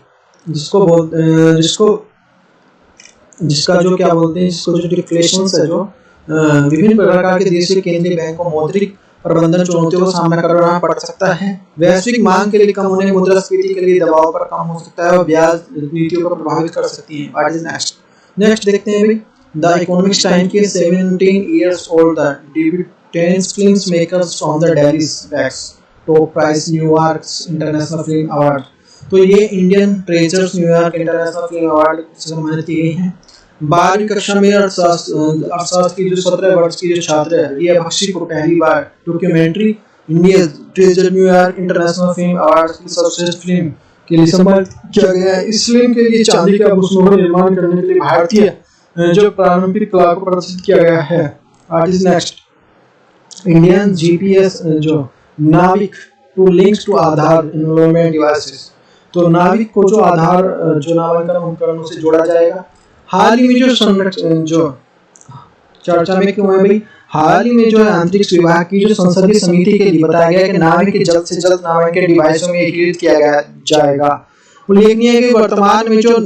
जिसका जो क्या बोलते हैं, जिसको जो डिफ्लेशंस है, जो विभिन्न प्रकार के देशों के केंद्रीय बैंकों मौद्रिक प्रबंधन चुनौतियों का सामना करना पड़ सकता है। वैश्विक मांग के लिए कम होने, मुद्रास्फीति के लिए दबाव पर कम हो सकता है और ब्याज नीतियों को प्रभावित कर सकती है। व्हाट इज नेक्स्ट देखते हैं भाई। द इकोनॉमिक्स टाइम के 17 years old the debutants films makers from the Delhi Specs top prize New York international film award. तो ये Indian treasures New York international film award से सम्मानित की गई हैं। 12वीं कक्षा में अर्थशास्त्र की जो 17 वर्ष की जो छात्र है, रिया बख्शी को पहली बार documentary India treasure New York international film award की सर्वश्रेष्ठ फिल्म के लिए सम्मानित किया गया है। इस फिल्म के लिए चांदी का भूषण निर्माण करने के लिए भारतीय जो पारंपरिक कला को प्रदर्शित किया गया है। What is next. Indian GPS जो NavIC to links to Aadhaar enrolment devices. तो नाविक को जो आधार जो नामांकन उपकरणों से जोड़ा जाएगा। हाल ही में जो चर्चा में क्यों है भाई, हाल ही में जो अंतरिक्ष विभाग की जो संसदीय समिति के लिए बताया गया कि नाविक के जल्द से जल्द नामांकन डिवाइसों में एकीकृत किया जाएगा। उल्लेखनीय है कि वर्तमान में जो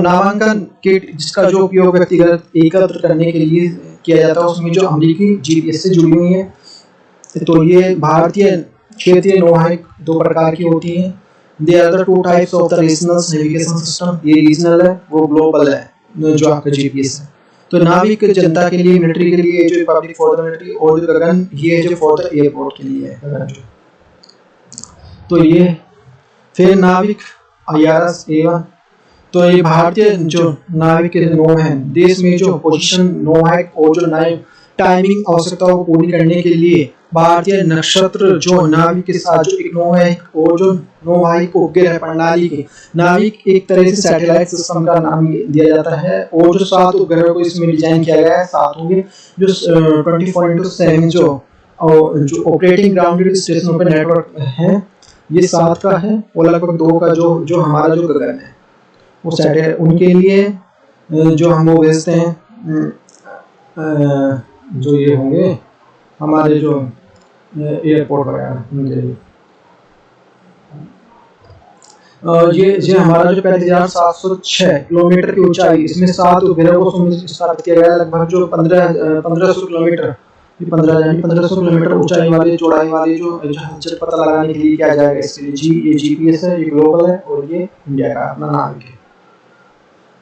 नामांकन किट जिसका जो उपयोग व्यक्तिगत एकत्र करने के लिए किया जाता है, उसमें जो अमेरिकी जीपीएस से जुड़ी हुई है। तो ये भारतीय क्षेत्रीय नौहायक दो प्रकार की होती हैं। There are the two types of the regional navigation system। ये रीजनल है, वो ग्लोबल है जो आपका जीपीएस है। तो नाविक जनता के लिए, मिलिट्री के लिए, जो पब्लिक फॉर द मिलिट्री, और जो गगन ये जो फॉर द एयरपोर्ट के लिए है। तो ये फिर नाविक IRS A1। तो ये भारतीय जो नाविक के नौ हैं, देश में जो पोजीशन नौहायक और जो टाइमिंग आवश्यकताओं को पूरी करने के लिए भारतीय नक्षत्र जो नाविक के साथ जो एक नौहायक और जो नौवाहिक उपग्रह प्रणाली के नाविक एक तरह से सैटेलाइट सिस्टम का नाम दिया जाता है। और जो 7 उपग्रह को इसमें डिजाइन किया गया है, 7 होंगे जो 24/7 जो ऑपरेटिंग ग्राउंडेड स्टेशनों पर नेटवर्क है, ये 7 का है। और लगभग 2 का जो हमारा जो गगन है वो सैटेलाइट, उनके लिए जो हम वो भेजते हैं, जो ये होंगे हमारे जो एयरपोर्ट वगैरह उनके लिए। ये हमारा जो 35,706 किलोमीटर की ऊंचाई, इसमें 7 उपग्रह को स्थापित किया गया। लगभग जो 1500 किलोमीटर 1500 किलोमीटर ऊंचाई वाले चौड़ाई वाले जो पता लगाने के लिए किया जाएगा। इसके लिए ये जीपीएस है, ये ग्लोबल है, और ये इंडिया का अपना नाविक है।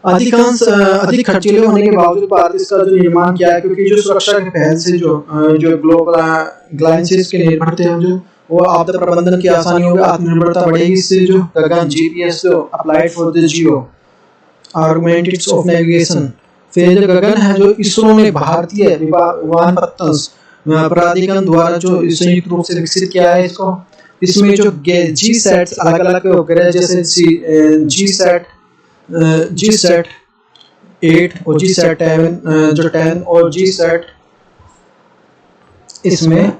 अधिक खर्चीले होने के बावजूद भारत इसका जो निर्माण किया है, क्योंकि जो सुरक्षा के पहल से जो ग्लोबल ग्लाइंसेस के निर्भर थे, जो वो आपदा प्रबंधन की आसानी होगी, आत्मनिर्भरता बढ़ेगी। इससे जो Gagan GPS applied for the geo augmented of navigation. फिर जो गगन है, जो इसरो ने भारतीय विमानपत्तन प्राधिकरण द्वारा जो संयुक्त रूप से विकसित किया है इसको। इसमें जो जी सेट्स अलग अलग उपग्रह जैसे GSAT 8 और GSAT 10 और GSAT इसमें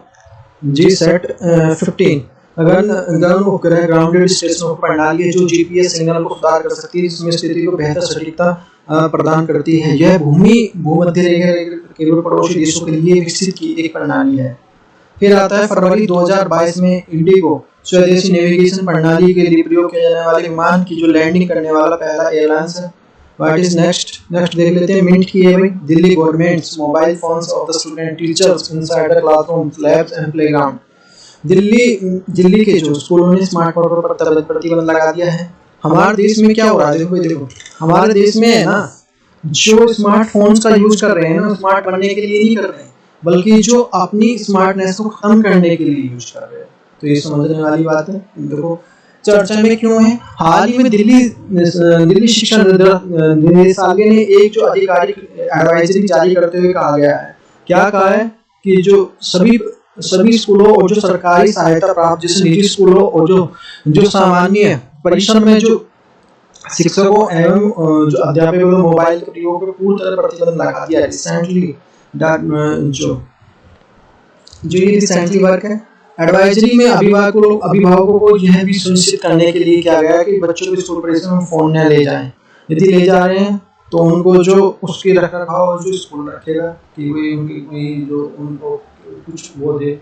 GSAT-15 गगन उपग्रह ग्राउंडेड स्टेशनों की प्रणाली है जो जीपीएस सिग्नल को सुधार कर सकती है, जिसमें स्थिति को बेहतर सटीकता प्रदान करती है। यह भूमध्य रेखा केवल पड़ोसी देशों के लिए विकसित की एक प्रणाली है। फिर आता है फरवरी 2022 में इंडिगो स्वदेशी नेविगेशन प्रणाली के लिए प्रयोग किया जाने वाले विमान की जो लैंडिंग करने वाला पहला एयरलाइंस है। व्हाट इज नेक्स्ट देख लेते हैं। मिंट की है भाई, Delhi governments mobile phones of the student teachers inside the classroom labs and playground. Delhi के जो स्कूलों ने स्मार्टफोन पर प्रतिबंध लगा दिया है। हमारे देश में क्या हो रहा है, देखो हमारे देश में है ना, जो स्मार्टफोन्स का यूज कर रहे हैं ना, स्मार्ट बनने के लिए नहीं कर रहे हैं, बल्कि जो अपनी स्मार्टनेस को खत्म करने के लिए यूज कर रहे हैं। तो ये समझने वाली बात है। देखो चर्चा में क्यों है, हाल ही में दिल्ली शिक्षा निदेशालय ने एक जो आधिकारिक एडवाइजरी जारी करते हुए कहा गया है, क्या कहा है कि जो सभी स्कूलों और जो सरकारी सहायता प्राप्त जैसे निजी स्कूलों और जो सामान्य परिसर में जो शिक्षकों एवं जो अध्यापकों को मोबाइल के प्रयोग पर पूरी तरह प्रतिबंध लगा दिया है। रिसेंटली जो ये रिसेंटली वर्क है, एडवाइजरी में अभिभावकों को यह भी सुनिश्चित करने के लिए किया गया है कि बच्चों को स्कूल परिसर में फोन न ले जाएं। यदि ले जा रहे हैं तो उनको जो उसकी रखरखाव जो स्कूल रखेगा कि कोई जो उनको कुछ वो दे,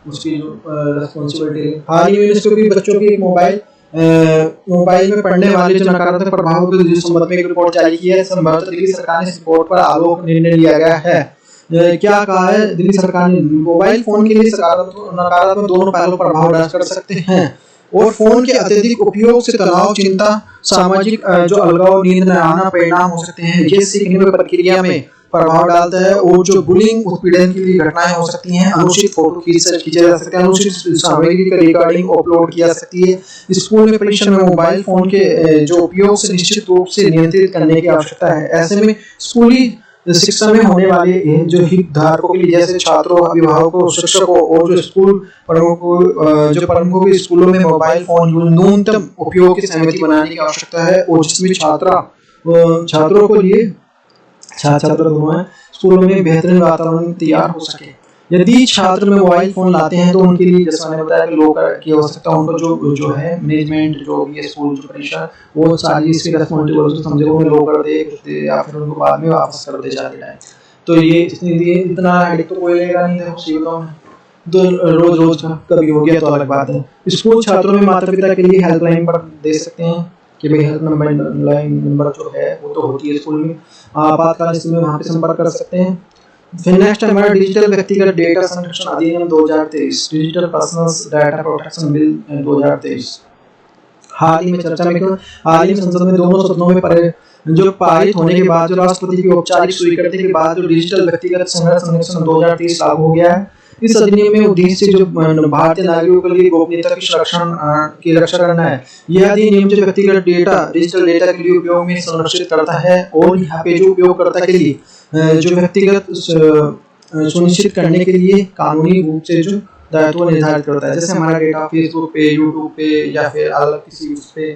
उसकी जो रिस्पॉन्सिबिलिटी। हाल ही में इसको भी बच्चों की मोबाइल में पढ़ने वाले जो नकारात्मक प्रभावों के संबंध में एक रिपोर्ट जारी की है। संभवतः दिल्ली सरकार ने इस रिपोर्ट पर आलोक निर्णय लिया गया है। क्या कहा है दिल्ली सरकार ने, मोबाइल फोन के लिए सकारात्मक नकारात्मक दोनों पहलू प्रभाव डाल कर सकते हैं और फोन के अत्यधिक उपयोग से तनाव, चिंता, सामाजिक जो अलगाव, नींद न आना परिणाम हो सकते हैं। ये सीखने में प्रक्रिया में प्रभाव डालता है और जो बुलिंग, उत्पीड़न की घटनाएं हो सकती हैं। अनुचित फोटो खींचे जा सकते हैं, अनुचित सामग्री का रिकॉर्डिंग अपलोड किया जा सकती है। स्कूल में परिसर में मोबाइल फोन के जो उपयोग से निश्चित रूप से नियंत्रित करने की आवश्यकता है। ऐसे में स्कूली शिक्षा में होने वाले जो हितधारकों के लिए जैसे छात्रों, अभिभावकों, शिक्षकों और जो स्कूल प्रमुखों के स्कूलों में मोबाइल फोन न्यूनतम उपयोग की सहमति बनाने की आवश्यकता है और जिसमें छात्रों को लिए छात्र दोनों हैं स्कूलों में बेहतरीन वातावरण तैयार हो सके। यदि छात्र में मोबाइल फोन लाते हैं तो उनके लिए जैसा मैंने बताया कि लोग की आवश्यकता, उनको जो है मैनेजमेंट जो भी है स्कूल जो परिसर वो सारी इसकी रिस्पॉन्सिबिलिटी समझे वो लोग कर दे या फिर उनको बाद में वापस कर दे जाते हैं। तो ये इतना हेडेक तो कोई लेगा नहीं। देखो सीखों में तो रोज का कभी हो गया तो अलग बात है। स्कूल छात्रों में माता पिता के लिए हेल्पलाइन पर दे सकते हैं कि भाई हेल्पलाइन नंबर जो है वो तो होती है स्कूल में, आपातकाल स्थिति में वहाँ पे संपर्क कर सकते हैं। फिर नेक्स्ट हमारा डिजिटल व्यक्तिगत डेटा संरक्षण अधिनियम 2023, digital personal data protection bill 2023। हाल ही में संसद में दोनों सदनों में जो पारित होने के बाद जो राष्ट्रपति की औपचारिक स्वीकृति के बाद जो डिजिटल व्यक्तिगत संरक्षण 2023 लागू हो गया है। इस अधिनियम में उद्देश्य जो भारतीय नागरिकों के लिए गोपनीयता की रक्षा करना है। यह अधिनियम जो व्यक्तिगत डेटा डिजिटल डेटा के लिए उपयोग में संरक्षित करता है और यहाँ पे जो उपयोगकर्ता के लिए जो व्यक्तिगत सुनिश्चित करने के लिए कानूनी रूप से जो दायित्व निर्धारित करता है। जैसे हमारा डेटा फेसबुक पे, यूट्यूब पे या फिर अलग किसी उस पे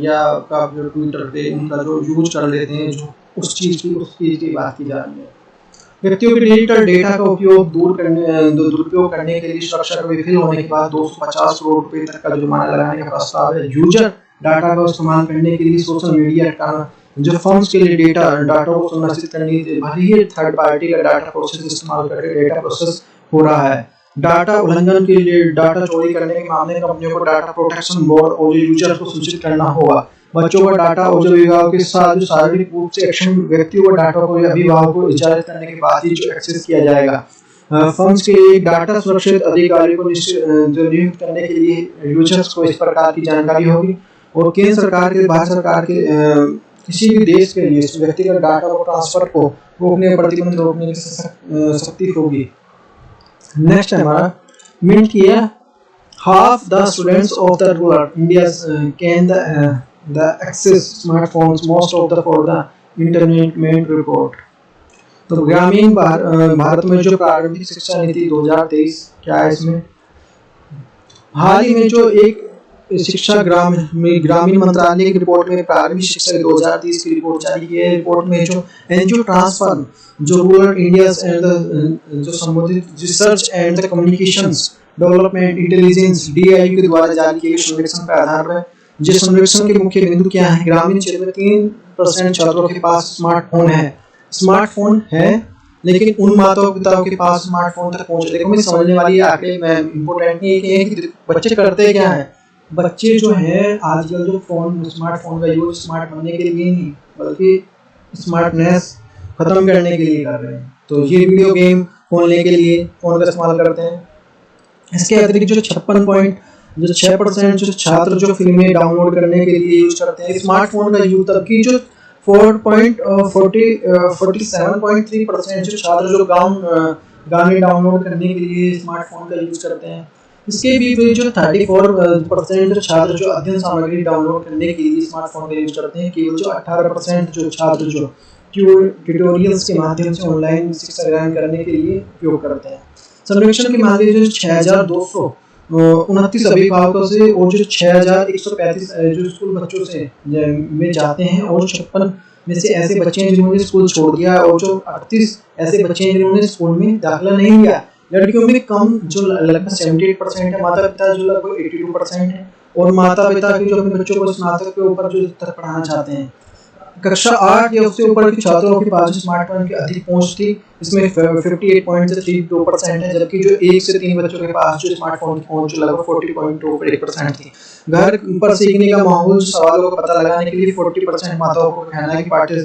या ट्विटर पे उनका जो यूज कर लेते हैं, जो उस चीज की बात की जा रही है। व्यक्तियों के डिजिटल डेटा का दुरुपयोग करने के लिए सुरक्षा का विफल होने के बाद 250 करोड़ रुपए तक का जुर्माना लगाने का प्रस्ताव है। यूजर डाटा का इस्तेमाल करने के लिए सोशल मीडिया जो फर्म्स के लिए डाटा को सुनिश्चित करने भले ही थर्ड पार्टी का डाटा प्रोसेस इस्तेमाल करके डेटा प्रोसेस हो रहा है। डाटा उल्लंघन के लिए डाटा चोरी करने के मामले में कंपनियों को डाटा प्रोटेक्शन बोर्ड और यूजर को सूचित करना होगा। बच्चों का डाटा और जो अभिभावक के साथ जो शारीरिक रूप से एक्शन व्यक्तियों का डाटा को अभिभावक को इजाजत करने के बाद ही जो एक्सेस किया जाएगा। फर्म्स के लिए डाटा सुरक्षित अधिकारी को जो नियुक्त करने के लिए यूजर्स को इस प्रकार की जानकारी होगी और केंद्र सरकार के भारत सरकार के किसी भी देश के लिए व्यक्तिगत डाटा को ट्रांसफर को रोकने प्रतिबंध रोकने की शक्ति होगी। नेक्स्ट हमारा मिनट किया, half the students of the rural India can the access smartphones most of the for the internet report। तो ग्रामीण भारत में जो प्रारंभिक शिक्षा नीति 2023 क्या है, इसमें हाल ही में जो एक शिक्षा ग्रामीण मंत्रालय की रिपोर्ट में प्रारंभिक शिक्षा 2030 की रिपोर्ट जारी की है। रिपोर्ट में जो एनजीओ ट्रांसफर, जो रूरल इंडिया एंड जो संबंधित research and the communications development intelligence DIU के द्वारा जारी किए गए सर्वेक्षण पर आधार पर जिस सर्वेक्षण के मुख्य बिंदु क्या है? ग्रामीण क्षेत्र में 3% छात्रों के पास स्मार्टफोन है, लेकिन उन माताओं पिताओं के पास स्मार्टफोन तक पहुंच, देखो मैं समझने वाली आंकड़े में इम्पोर्टेंट नहीं है कि बच्चे करते क्या है। बच्चे जो है आजकल जो स्मार्टफोन का यूज स्मार्ट बनने के लिए नहीं बल्कि स्मार्टनेस खत्म करने के लिए कर रहे हैं। तो ये वीडियो गेम खोलने के लिए फोन का इस्तेमाल करते हैं। इसके अतिरिक्त जो 6% जो छात्र जो फिल्में डाउनलोड करने के लिए यूज करते हैं स्मार्टफोन का यूज, तबकि जो 47.3% जो छात्र जो गाने डाउनलोड करने के लिए स्मार्टफोन का यूज करते हैं। इसके भी जो 34% जो छात्र जो अध्ययन सामग्री डाउनलोड करने के लिए स्मार्टफोन का यूज करते हैं। केवल जो 18% जो छात्र जो ट्यूटोरियल्स के माध्यम से ऑनलाइन शिक्षा ग्रहण करने के लिए उपयोग करते हैं। सर्वेक्षण के माध्यम से 6229 अभिभावकों से और जो 6135 जो स्कूल बच्चों से में जाते हैं और 56 में से ऐसे बच्चे हैं जिन्होंने स्कूल छोड़ दिया और जो 38 ऐसे बच्चे हैं जिन्होंने स्कूल में दाखिला नहीं लिया। लड़कियों में कम जो लगभग 78% है, माता पिता जो लगभग 82% है और माता पिता के जो अपने बच्चों को स्नातक के ऊपर जो स्तर पढ़ाना चाहते हैं। कक्षा 8 या उससे ऊपर के छात्रों के पास स्मार्टफोन की अधिक पहुंच थी, इसमें 58.32% है, जबकि जो 1 से 3 बच्चों के पास जो स्मार्टफोन की पहुंच लगभग 40.21% थी। घर पर सीखने का माहौल, सवालों का पता लगाने के लिए 40% माताओं को कहना है कि पाठ्य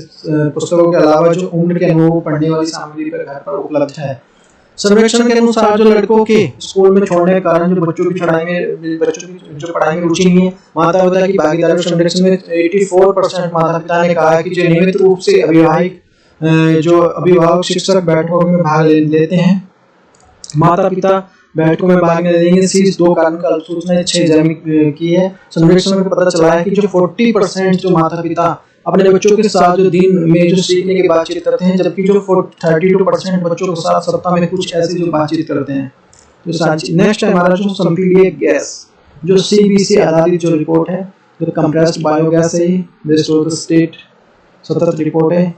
पुस्तकों के अलावा जो उम्र के अनुरूप पढ़ने वाली सामग्री पर घर पर उपलब्ध है। सर्वेक्षण के अनुसार जो लड़कों के स्कूल में छोड़ने के कारण जो बच्चों की पढ़ाई में रुचि नहीं है, माता पिता की भागीदारी सर्वेक्षण में 84% माता पिता ने कहा है कि जो नियमित रूप से अभिभावक शिक्षक बैठकों में भाग लेते हैं। माता पिता बैठकों में भाग नहीं लेंगे, शीर्ष 2 कारण का सूचना 6 जनवरी की है। सर्वेक्षण में पता चला है कि जो 40% जो माता पिता अपने बच्चों के साथ जो दिन में जो सीखने की बातचीत करते हैं, जबकि जो 32% बच्चों के साथ सप्ताह में कुछ ऐसी जो बातचीत करते हैं। तो नेक्स्ट है हमारा जो संपीड़ित गैस, जो सीबीसी आधारित जो रिपोर्ट है, जो कंप्रेस्ड बायोगैस है, बेस्ड ऑन द स्टेट सतत रिपोर्ट है।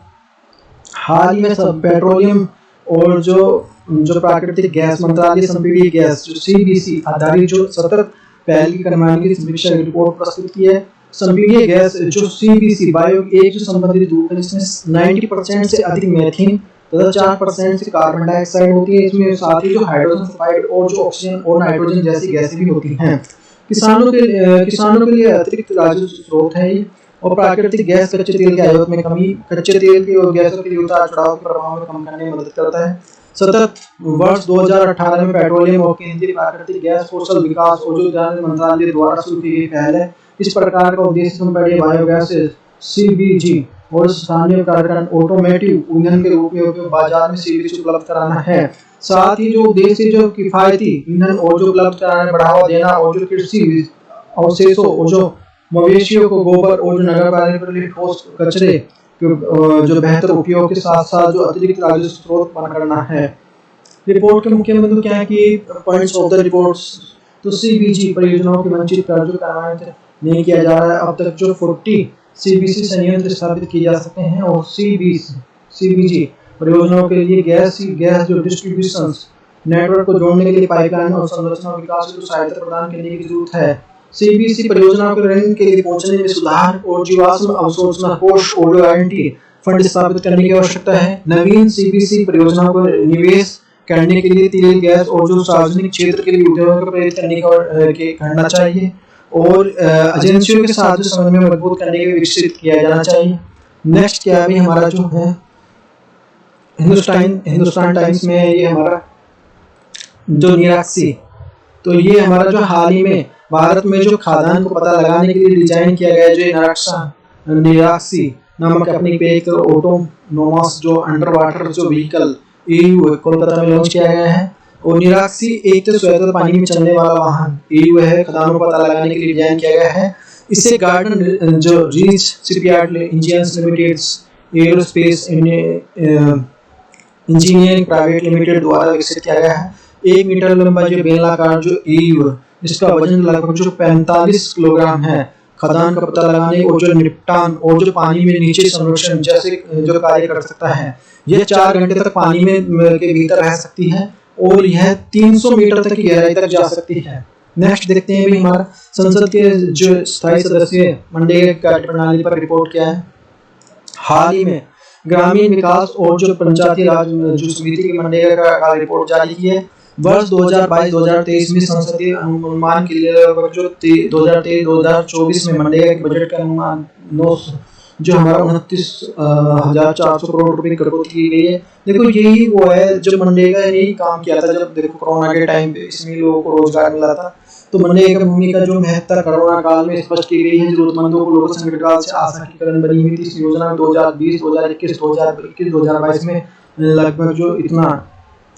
हाल ही में सब पेट्रोलियम और जो प्राकृतिक गैस मंत्रालय संपीड़ित गैस जो सीबीसी आधारित जो सतत पहल की करवाने की समीक्षा रिपोर्ट प्रस्तुत की है। संपीड़ित गैस जो सीबीसी बायो एक जो संबंधित धूप है, जिसमें 90% से अधिक मीथेन तथा 4% से कार्बन डाइऑक्साइड होती है। इसमें साथ ही जो हाइड्रोजन सल्फाइड और जो ऑक्सीजन और नाइट्रोजन जैसी गैसें भी होती हैं। किसानों के लिए अतिरिक्त राजस्व स्रोत है और प्राकृतिक गैस कच्चे तेल की आयात में कमी, कच्चे तेल की और गैसों के उतार चढ़ाव के प्रभाव में कम करने में मदद करता है। सतत वर्ष 2018 में पेट्रोलियम और केंद्रीय प्राकृतिक गैस कौशल विकास और जो मंत्रालय द्वारा शुरू की गई पहल है। इस प्रकार का उद्देश्य संपीड़ित बायोगैस सीबीजी और स्थानीय कार्यक्रम ऑटोमेटिव ईंधन के रूप में बाजार में सीबीजी उपलब्ध कराना है। साथ ही जो उद्देश्य जो किफायती ईंधन और जो उपलब्ध कराने बढ़ावा देना और जो कृषि अवशेषों और जो मवेशियों को गोबर और जो नगर पालिका के लिए ठोस कचरे जो बेहतर उपयोग के साथ साथ जो अतिरिक्त राजस्व स्रोत बना करना है। रिपोर्ट के मुख्य बिंदु क्या है कि पॉइंट्स ऑफ द रिपोर्ट्स, तो सीबीजी परियोजनाओं के वंचित कार्यों का नहीं किया जा रहा है। अब तक जो 40 सीबीसी संयंत्र स्थापित किए जा सकते हैं और सीबीजी परियोजनाओं के लिए गैस जो डिस्ट्रीब्यूशन नेटवर्क को जोड़ने के लिए पाइपलाइन और संरचना विकास को सहायता प्रदान करने की जरूरत है। सीबीसी परियोजनाओं के रैंक के लिए पहुंचने में सुधार और जीवाश्म अवशोषण कोष और गारंटी फंड स्थापित करने की आवश्यकता है। नवीन सीबीसी परियोजनाओं को निवेश करने के लिए तेल गैस और जो सार्वजनिक क्षेत्र के लिए उद्योगों को प्रेरित करना चाहिए और एजेंसियों के साथ समन्वय मजबूत करने के लिए विकसित किया जाना चाहिए। नेक्स्ट क्या है हमारा जो है हिंदुस्तान टाइम्स में ये हमारा जो निराक्षी, तो ये हमारा जो हाल ही में भारत में जो खाद्यान्न को पता लगाने के लिए डिजाइन किया गया जो निराक्षी नामक अपनी एक ऑटोनोमस जो अंडर वाटर जो व्हीकल एयू कोलकाता में लॉन्च किया गया है। और निराक्षी एक तो स्वतंत्र पानी में चलने वाला वाहन एयू है, खदानों को पता लगाने के लिए डिजाइन किया गया है। इससे गार्डन जो reach shipyard engineers limited aerospace engineering private limited द्वारा विकसित किया गया है। 1 मीटर लंबा जो बेलनाकार जो एयू जिसका वजन लगभग जो 45 किलोग्राम है। खदान का पता लगाने और जो निपटान और जो पानी में नीचे संरक्षण जैसे जो कार्य कर सकता है। यह 4 घंटे तक पानी में के भीतर रह सकती है और यह 300 मीटर तक की गहराई तक जा सकती है। नेक्स्ट देखते हैं भी हमारा संसद के जो स्थायी सदस्य मनरेगा कार्य प्रणाली पर रिपोर्ट किया है। हाल ही में ग्रामीण विकास और जो पंचायती राज जो समिति की मनरेगा का रिपोर्ट जारी की है। वर्ष 2022-2023 में संसदीय अनुमान के लिए जो 2023-2024 में मनरेगा के बजट का अनुमान जो हमारा 29,400 करोड़ रुपए की कटौती की गई है। देखो यही वो है जब मनरेगा ने ही काम किया था, जब देखो कोरोना के टाइम पे इसमें लोगों को रोजगार मिला था। तो मनरेगा की भूमिका जो महत्ता कोरोना काल में स्पष्ट की गई है। जरूरतमंदों को लोगों संकट काल से आसानीकरण बनी हुई थी। इस योजना में 2020, 2021, 2022 में लगभग जो इतना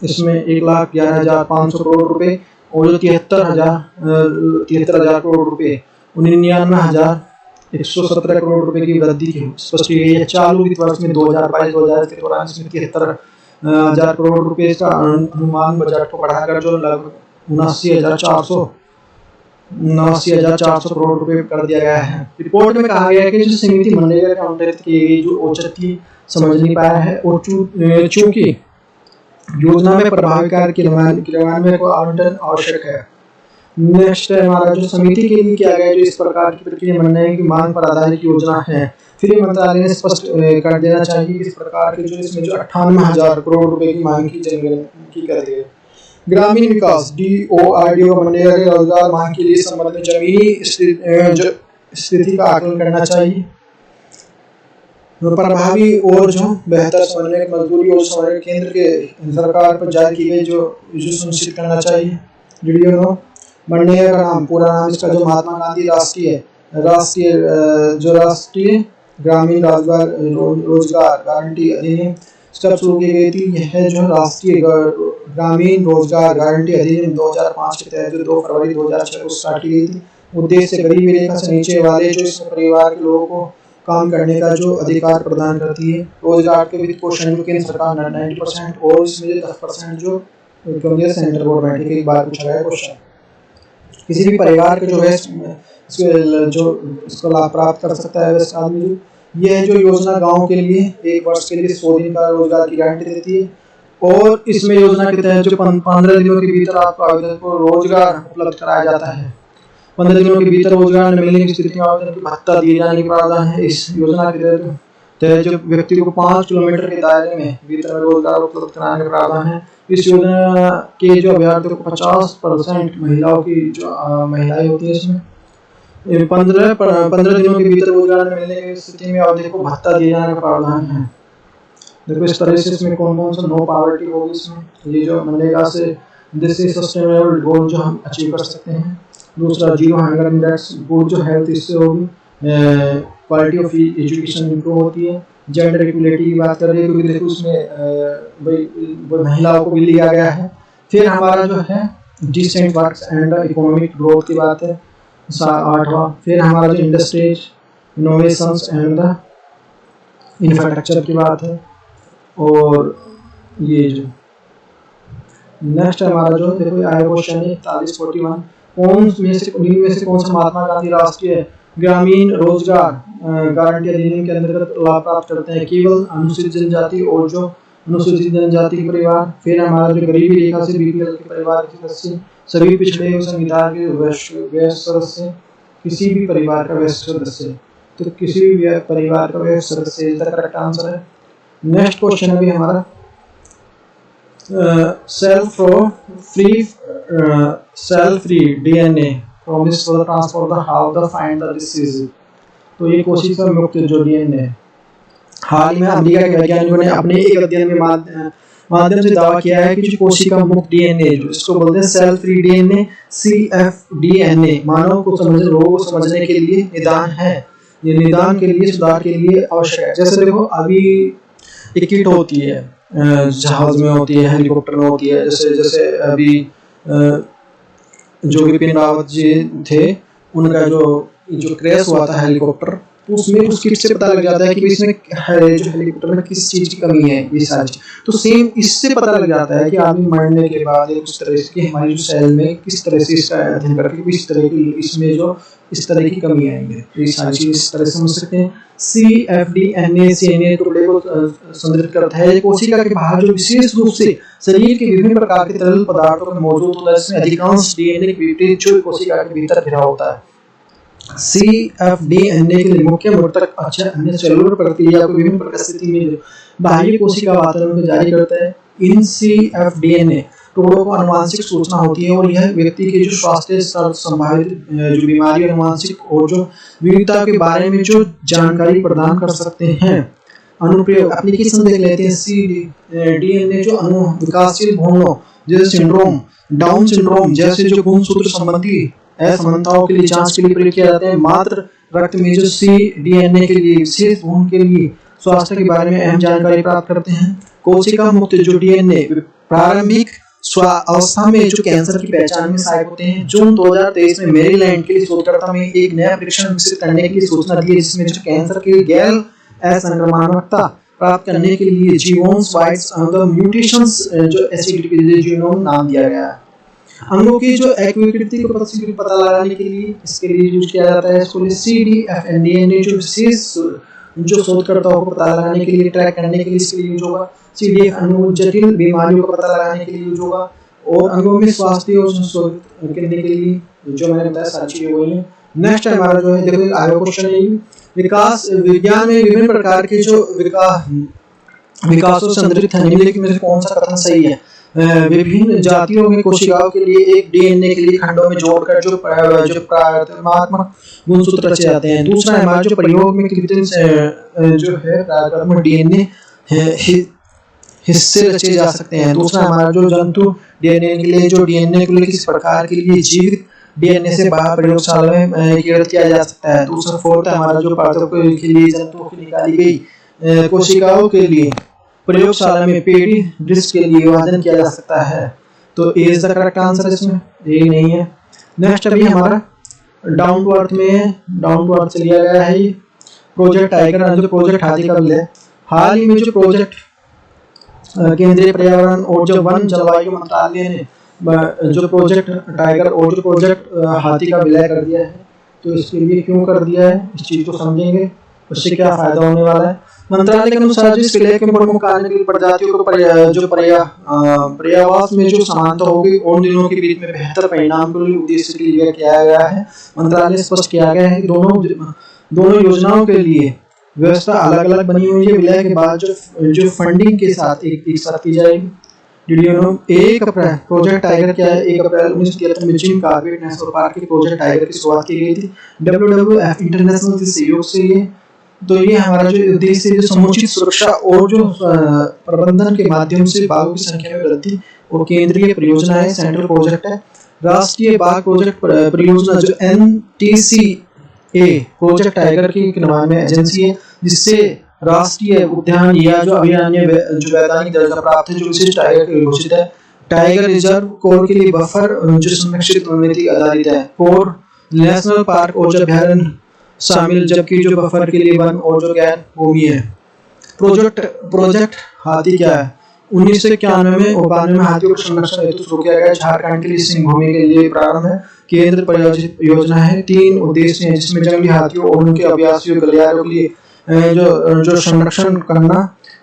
इसमें 1,11,500 करोड़ रुपए और जो 73,000 करोड़ रुपए 99,117 करोड़ रुपए की वृद्धि की स्पष्ट की गई है। चालू वित्त वर्ष में 2022-2023 के दौरान इसमें 73,000 करोड़ रुपए का अनुमान बजट को बढ़ाकर जो लगभग 79,400 करोड़ रुपए कर दिया गया है। रिपोर्ट में कहा गया है कि जो समिति मनरेगा का अनुदान की गई जो औचित्य समझ नहीं पाया है और चूंकि योजना में प्रभावी कार्य क्रियान्वयन को आवंटन आवश्यक है। नेक्स्ट है हमारा जो समिति के लिए किया गया जो इस प्रकार की प्रक्रिया मनरेगा की मांग पर आधारित योजना है। फिर मंत्रालय ने स्पष्ट कर देना चाहिए कि इस प्रकार के जो इसमें जो 98,000 करोड़ रुपए की मांग की कर दी है। ग्रामीण विकास DORDO मनरेगा के रोजगार मांग के लिए संबंध में जमीनी स्थिति का आकलन करना चाहिए। प्रभावी और जो बेहतर समन्वय मजदूरी और समन्वय केंद्र के सरकार पर जारी की गई जो सुनिश्चित करना चाहिए। मनरेगा का नाम पूरा नाम इसका जो महात्मा गांधी राष्ट्रीय ग्रामीण रोजगार गारंटी अधिनियम स्टेप शुरू की गई थी। यह जो राष्ट्रीय ग्रामीण रोजगार गारंटी अधिनियम 2005 के तहत जो 2 फरवरी 2006 को स्टार्ट की गई थी। उद्देश्य गरीबी रेखा से नीचे वाले जो इस परिवार के लोगों को काम करने का जो अधिकार प्रदान करती है। रोजगार के वित्त पोषण जो केंद्र सरकार 90% और इसमें 10% जो सेंट्रल गवर्नमेंट की बात पूछा गया क्वेश्चन। किसी भी परिवार के जो है इसको लाभ प्राप्त कर सकता है वैसे आदमी। यह जो योजना गांव के लिए 1 वर्ष के लिए 100 दिन का रोजगार की गारंटी देती है और इसमें योजना के तहत जो 15 दिनों के भीतर आपको आवेदन को रोजगार उपलब्ध कराया जाता है। 15 दिनों के भीतर रोजगार न मिलने की स्थिति में आवेदन की भत्ता दिए जाने के प्रावधान है। इस योजना के तहत जो व्यक्ति को 5 किलोमीटर के दायरे में भीतर रोजगार उपलब्ध कराने का प्रावधान है। इस योजना के जो अभ्यर्थियों को 50% महिलाओं की जो महिलाएं होती है इसमें 15 दिनों के भीतर रोजगार न मिलने की स्थिति में आवेदन को भत्ता दिए जाने का प्रावधान है। देखो इस तरह से इसमें कौन सा नो पॉवर्टी होगी इसमें। ये जो मनरेगा से दिस इज सस्टेनेबल गोल जो हम अचीव कर सकते हैं। दूसरा 0 हंगर इंडेक्स गुड जो हेल्थ इससे होगी। क्वालिटी ऑफ एजुकेशन इंप्रूव होती है। जेंडर इक्वलिटी की बात कर रही है क्योंकि देखो उसमें भाई महिलाओं को भी लिया गया है। फिर हमारा जो है decent works and economic growth की बात है 8वां। फिर हमारा जो industries innovations and the infrastructure की बात है। और ये जो नेक्स्ट हमारा जो देखो आया क्वेश्चन है 41 कौन में से कौन सा महात्मा गांधी राष्ट्रीय ग्रामीण रोजगार गारंटी अधिनियम के अंतर्गत लाभ प्राप्त करते हैं। केवल अनुसूचित जनजाति और जो अनुसूचित जनजाति के परिवार। फिर हमारा जो गरीबी रेखा से BPL के परिवार के सदस्य, सभी पिछड़े संविधान के वयस्क सदस्य, किसी भी परिवार का वयस्क सदस्य। तो किसी भी परिवार का वयस्क सदस्य इसका करेक्ट आंसर है। नेक्स्ट क्वेश्चन भी हमारा cell free DNA promise for the transport the how the find the disease। तो ये कोशिका मुक्त जो DNA हाल में अमेरिका के वैज्ञानिकों ने अपने एक अध्ययन में माध्यम से दावा किया है कि जो कोशिका मुक्त DNA जो इसको बोलते हैं सेल फ्री DNA CFDNA मानव को समझने रोग को समझने के लिए निदान है। ये निदान के लिए सुधार के लिए आवश्यक है। जैसे देखो अभी एक किट होती है जहाज में होती है, हेलीकॉप्टर में होती है। जैसे अभी जो विपिन रावत जी थे उनका जो क्रैश हुआ था हेलीकॉप्टर तो उसमें उस किट से पता लग जाता है कि इसमें जो हेलीकॉप्टर में किस चीज़ की कमी है, ये सारी चीज़। तो सेम इससे पता लग जाता है कि आदमी मरने के बाद उस तरह से हमारी जो सेल में किस तरह से इसका अध्ययन करके किस तरह की इसमें जो इस तरह की कमी आएंगे, तो ये सारी चीज़ इस तरह से समझ सकते हैं। CFDNA CNA टुकड़े को संदर्भित करता है कोशिका के बाहर जो विशेष रूप से शरीर के विभिन्न प्रकार के तरल पदार्थों में मौजूद होता है, जिसमें अधिकांश DNA के विपरीत जो कोशिका के भीतर घिरा होता है। CFDNA के लिए मुख्य मूर्तक अक्षर अन्य सेलुलर प्रक्रिया को विभिन्न परिस्थिति में बाह्य कोशिका वातावरण में जारी करता है। इन CFDNA टुकड़ों को अनुवांशिक सूचना होती है और यह व्यक्ति के जो स्वास्थ्य संभावित जो बीमारी अनुवांशिक और जो विविधता के बारे में जो जानकारी प्रदान कर सकते हैं। अनुप्रयोग एप्लीकेशन देख लेते हैं। CDNA जो विकासशील भ्रूणों जैसे सिंड्रोम, डाउन सिंड्रोम जैसे जो गुणसूत्र संबंधी असमानताओं के लिए जांच के लिए प्रयोग किया जाता है। मात्र रक्त में जो CDNA के लिए विशेष भ्रूण के लिए स्वास्थ्य के बारे में अहम जानकारी प्राप्त करते हैं। कोशिका मुक्त जो DNA प्रारंभिक अवस्था में जो कैंसर की पहचान में सहायक होते हैं। जून 2023 में मेरीलैंड के लिए शोधकर्ता ने एक नया परीक्षण विकसित करने की सूचना दी, जिसमें जो कैंसर की गैर असंक्रामकता प्राप्त करने के लिए जीनोम्स वाइड्स म्यूटेशंस जो एसिडिक जीनोम नाम दिया गया है। अंगों की जो एक्विटी को पता लगाने के लिए इसके लिए यूज किया जाता है। इसको CDFNDNA जो विशेष जो शोधकर्ताओं को पता लगाने के लिए ट्रैक करने के लिए इसके लिए यूज होगा। CDF अंगों जटिल बीमारियों को पता लगाने के लिए यूज होगा और अंगों में स्वास्थ्य और संशोधित करने के लिए जो मैंने बताया सारी चीजें वही है। नेक्स्ट हमारा जो है देखो आगे क्वेश्चन है विकास विज्ञान में विभिन्न प्रकार के जो विकासों से संदर्भित है निम्नलिखित में से कौन सा कथन सही है। विभिन्न जातियों में कोशिकाओं के लिए एक DNA के लिए खंडों में जोड़कर जो प्राथमिक गुणसूत्र रचे जाते हैं। दूसरा हमारा जो प्रयोग में कृत्रिम जो है प्राथमिक DNA हिस्से रचे जा सकते हैं। दूसरा हमारा जो जंतु DNA के लिए जो DNA के लिए किसी प्रकार के लिए जीवित DNA से बाहर प्रयोगशाला में किया जा सकता है। दूसरा फोर्थ हमारा जो पार्थक्य के लिए जंतुओं की निकाली गई कोशिकाओं के लिए प्रयोगशाला में पेडी डिस्क के लिए विभाजन किया जा सकता है। तो ए इज द करेक्ट आंसर, इसमें ए नहीं है। नेक्स्ट अभी हमारा डाउन टू अर्थ में है, डाउन टू अर्थ से लिया गया है ये प्रोजेक्ट टाइगर जो प्रोजेक्ट हाथी का बिल है। हाल ही में जो प्रोजेक्ट केंद्रीय पर्यावरण और जो वन जलवायु मंत्रालय ने जो प्रोजेक्ट टाइगर और जो प्रोजेक्ट हाथी का विलय कर दिया है, तो इसके लिए क्यों कर दिया है इस चीज को समझेंगे, उससे क्या फायदा होने वाला है। मंत्रालय के अनुसार इस विलय के प्रमुख कारण के लिए प्रजातियों को जो पर्यावास में जो समानता होगी उन दिनों के बीच में बेहतर परिणाम के लिए उद्देश्य के लिए किया गया है। मंत्रालय स्पष्ट किया गया है कि दोनों योजनाओं के लिए व्यवस्था अलग अलग बनी हुई है। विलय के बाद जो फंडिंग के साथ एक साथ की जाएगी। Did you know 1 April project tiger क्या है? 1 अप्रैल 1973 में जिम कॉर्बेट नेशनल पार्क के प्रोजेक्ट टाइगर की शुरुआत की गई थी WWF इंटरनेशनल के सहयोग से। ये तो ये हमारा जो उद्देश्य है जो समुचित सुरक्षा और जो प्रबंधन के माध्यम से बाघों की संख्या में वृद्धि और केंद्रीय परियोजना है, सेंट्रल प्रोजेक्ट है। राष्ट्रीय बाघ प्रोजेक्ट परियोजना जो NTCA प्रोजेक्ट टाइगर की निर्माण एजेंसी है, जिससे राष्ट्रीय उद्यान या जो अभयारण्य जो वैधानिक दर्जा प्राप्त है जो विशिष्ट टाइगर के लिए घोषित है। टाइगर रिजर्व कोर के लिए बफर जो संरक्षित रणनीति आधारित है। कोर नेशनल पार्क और जो अभयारण्य शामिल, जबकि जो बफर के लिए वन और जो गैर भूमि है। प्रोजेक्ट हाथी क्या है? 1991 में और 92 में हाथियों के संरक्षण हेतु शुरू किया गया। झारखंड के लिए सिंह भूमि के लिए प्रारंभ है। केंद्र प्रायोजित योजना है। 3 उद्देश्य हैं जिसमें जंगली हाथियों और उनके अभ्यासियों गलियारों के लिए जो संरक्षण करना,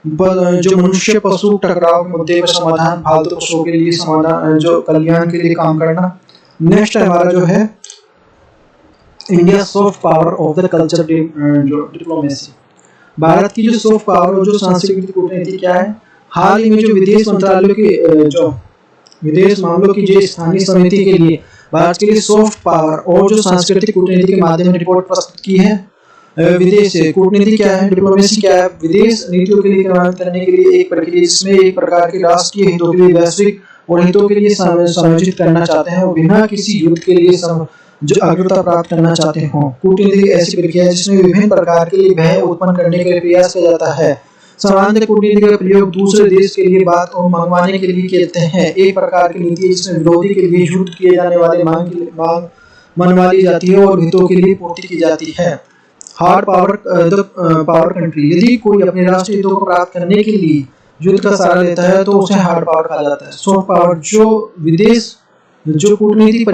जो मनुष्य पशु टकराव के मुद्दे पर समाधान, फालतू पशुओं के लिए समाधान, जो कल्याण के लिए काम करना। नेक्स्ट हमारा जो है India soft power of the culture diplomacy. Bharat की जो सॉफ्ट पावर और जो सांस्कृतिक कूटनीति क्या है? हाल ही में जो विदेश मंत्रालय की जो विदेश मामलों की जो स्थानीय समिति के लिए भारत के लिए सॉफ्ट पावर और जो सांस्कृतिक कूटनीति के माध्यम से रिपोर्ट प्रस्तुत की है। विदेश कूटनीति क्या है, डिप्लोमेसी क्या है? विदेश नीतियों के लिए निर्माण करने के लिए एक प्रक्रिया जिसमें एक प्रकार के राष्ट्रीय हितों के लिए वैश्विक और हितों के लिए समायोजित करना चाहते हैं और बिना किसी युद्ध के लिए जो अग्रता प्राप्त करना चाहते हो। कूटनीति ऐसी प्रक्रिया है जिसमें विभिन्न प्रकार के लिए भय उत्पन्न करने के लिए प्रयास किया जाता है। सामान्य कूटनीति का प्रयोग दूसरे देश के लिए बात और मंगवाने के लिए कहते हैं। एक प्रकार की नीति जिसमें विरोधी के लिए युद्ध किए जाने वाले मांग मनवा ली जाती है और हितों के लिए पूर्ति की जाती है। Hard power the power country, यदि कोई अपने राष्ट्रीय हितों को प्राप्त करने के लिए युद्ध का सहारा लेता है तो उसे हार्ड पावर कहा जाता है। सॉफ्ट पावर जो विदेश जो कूटनीति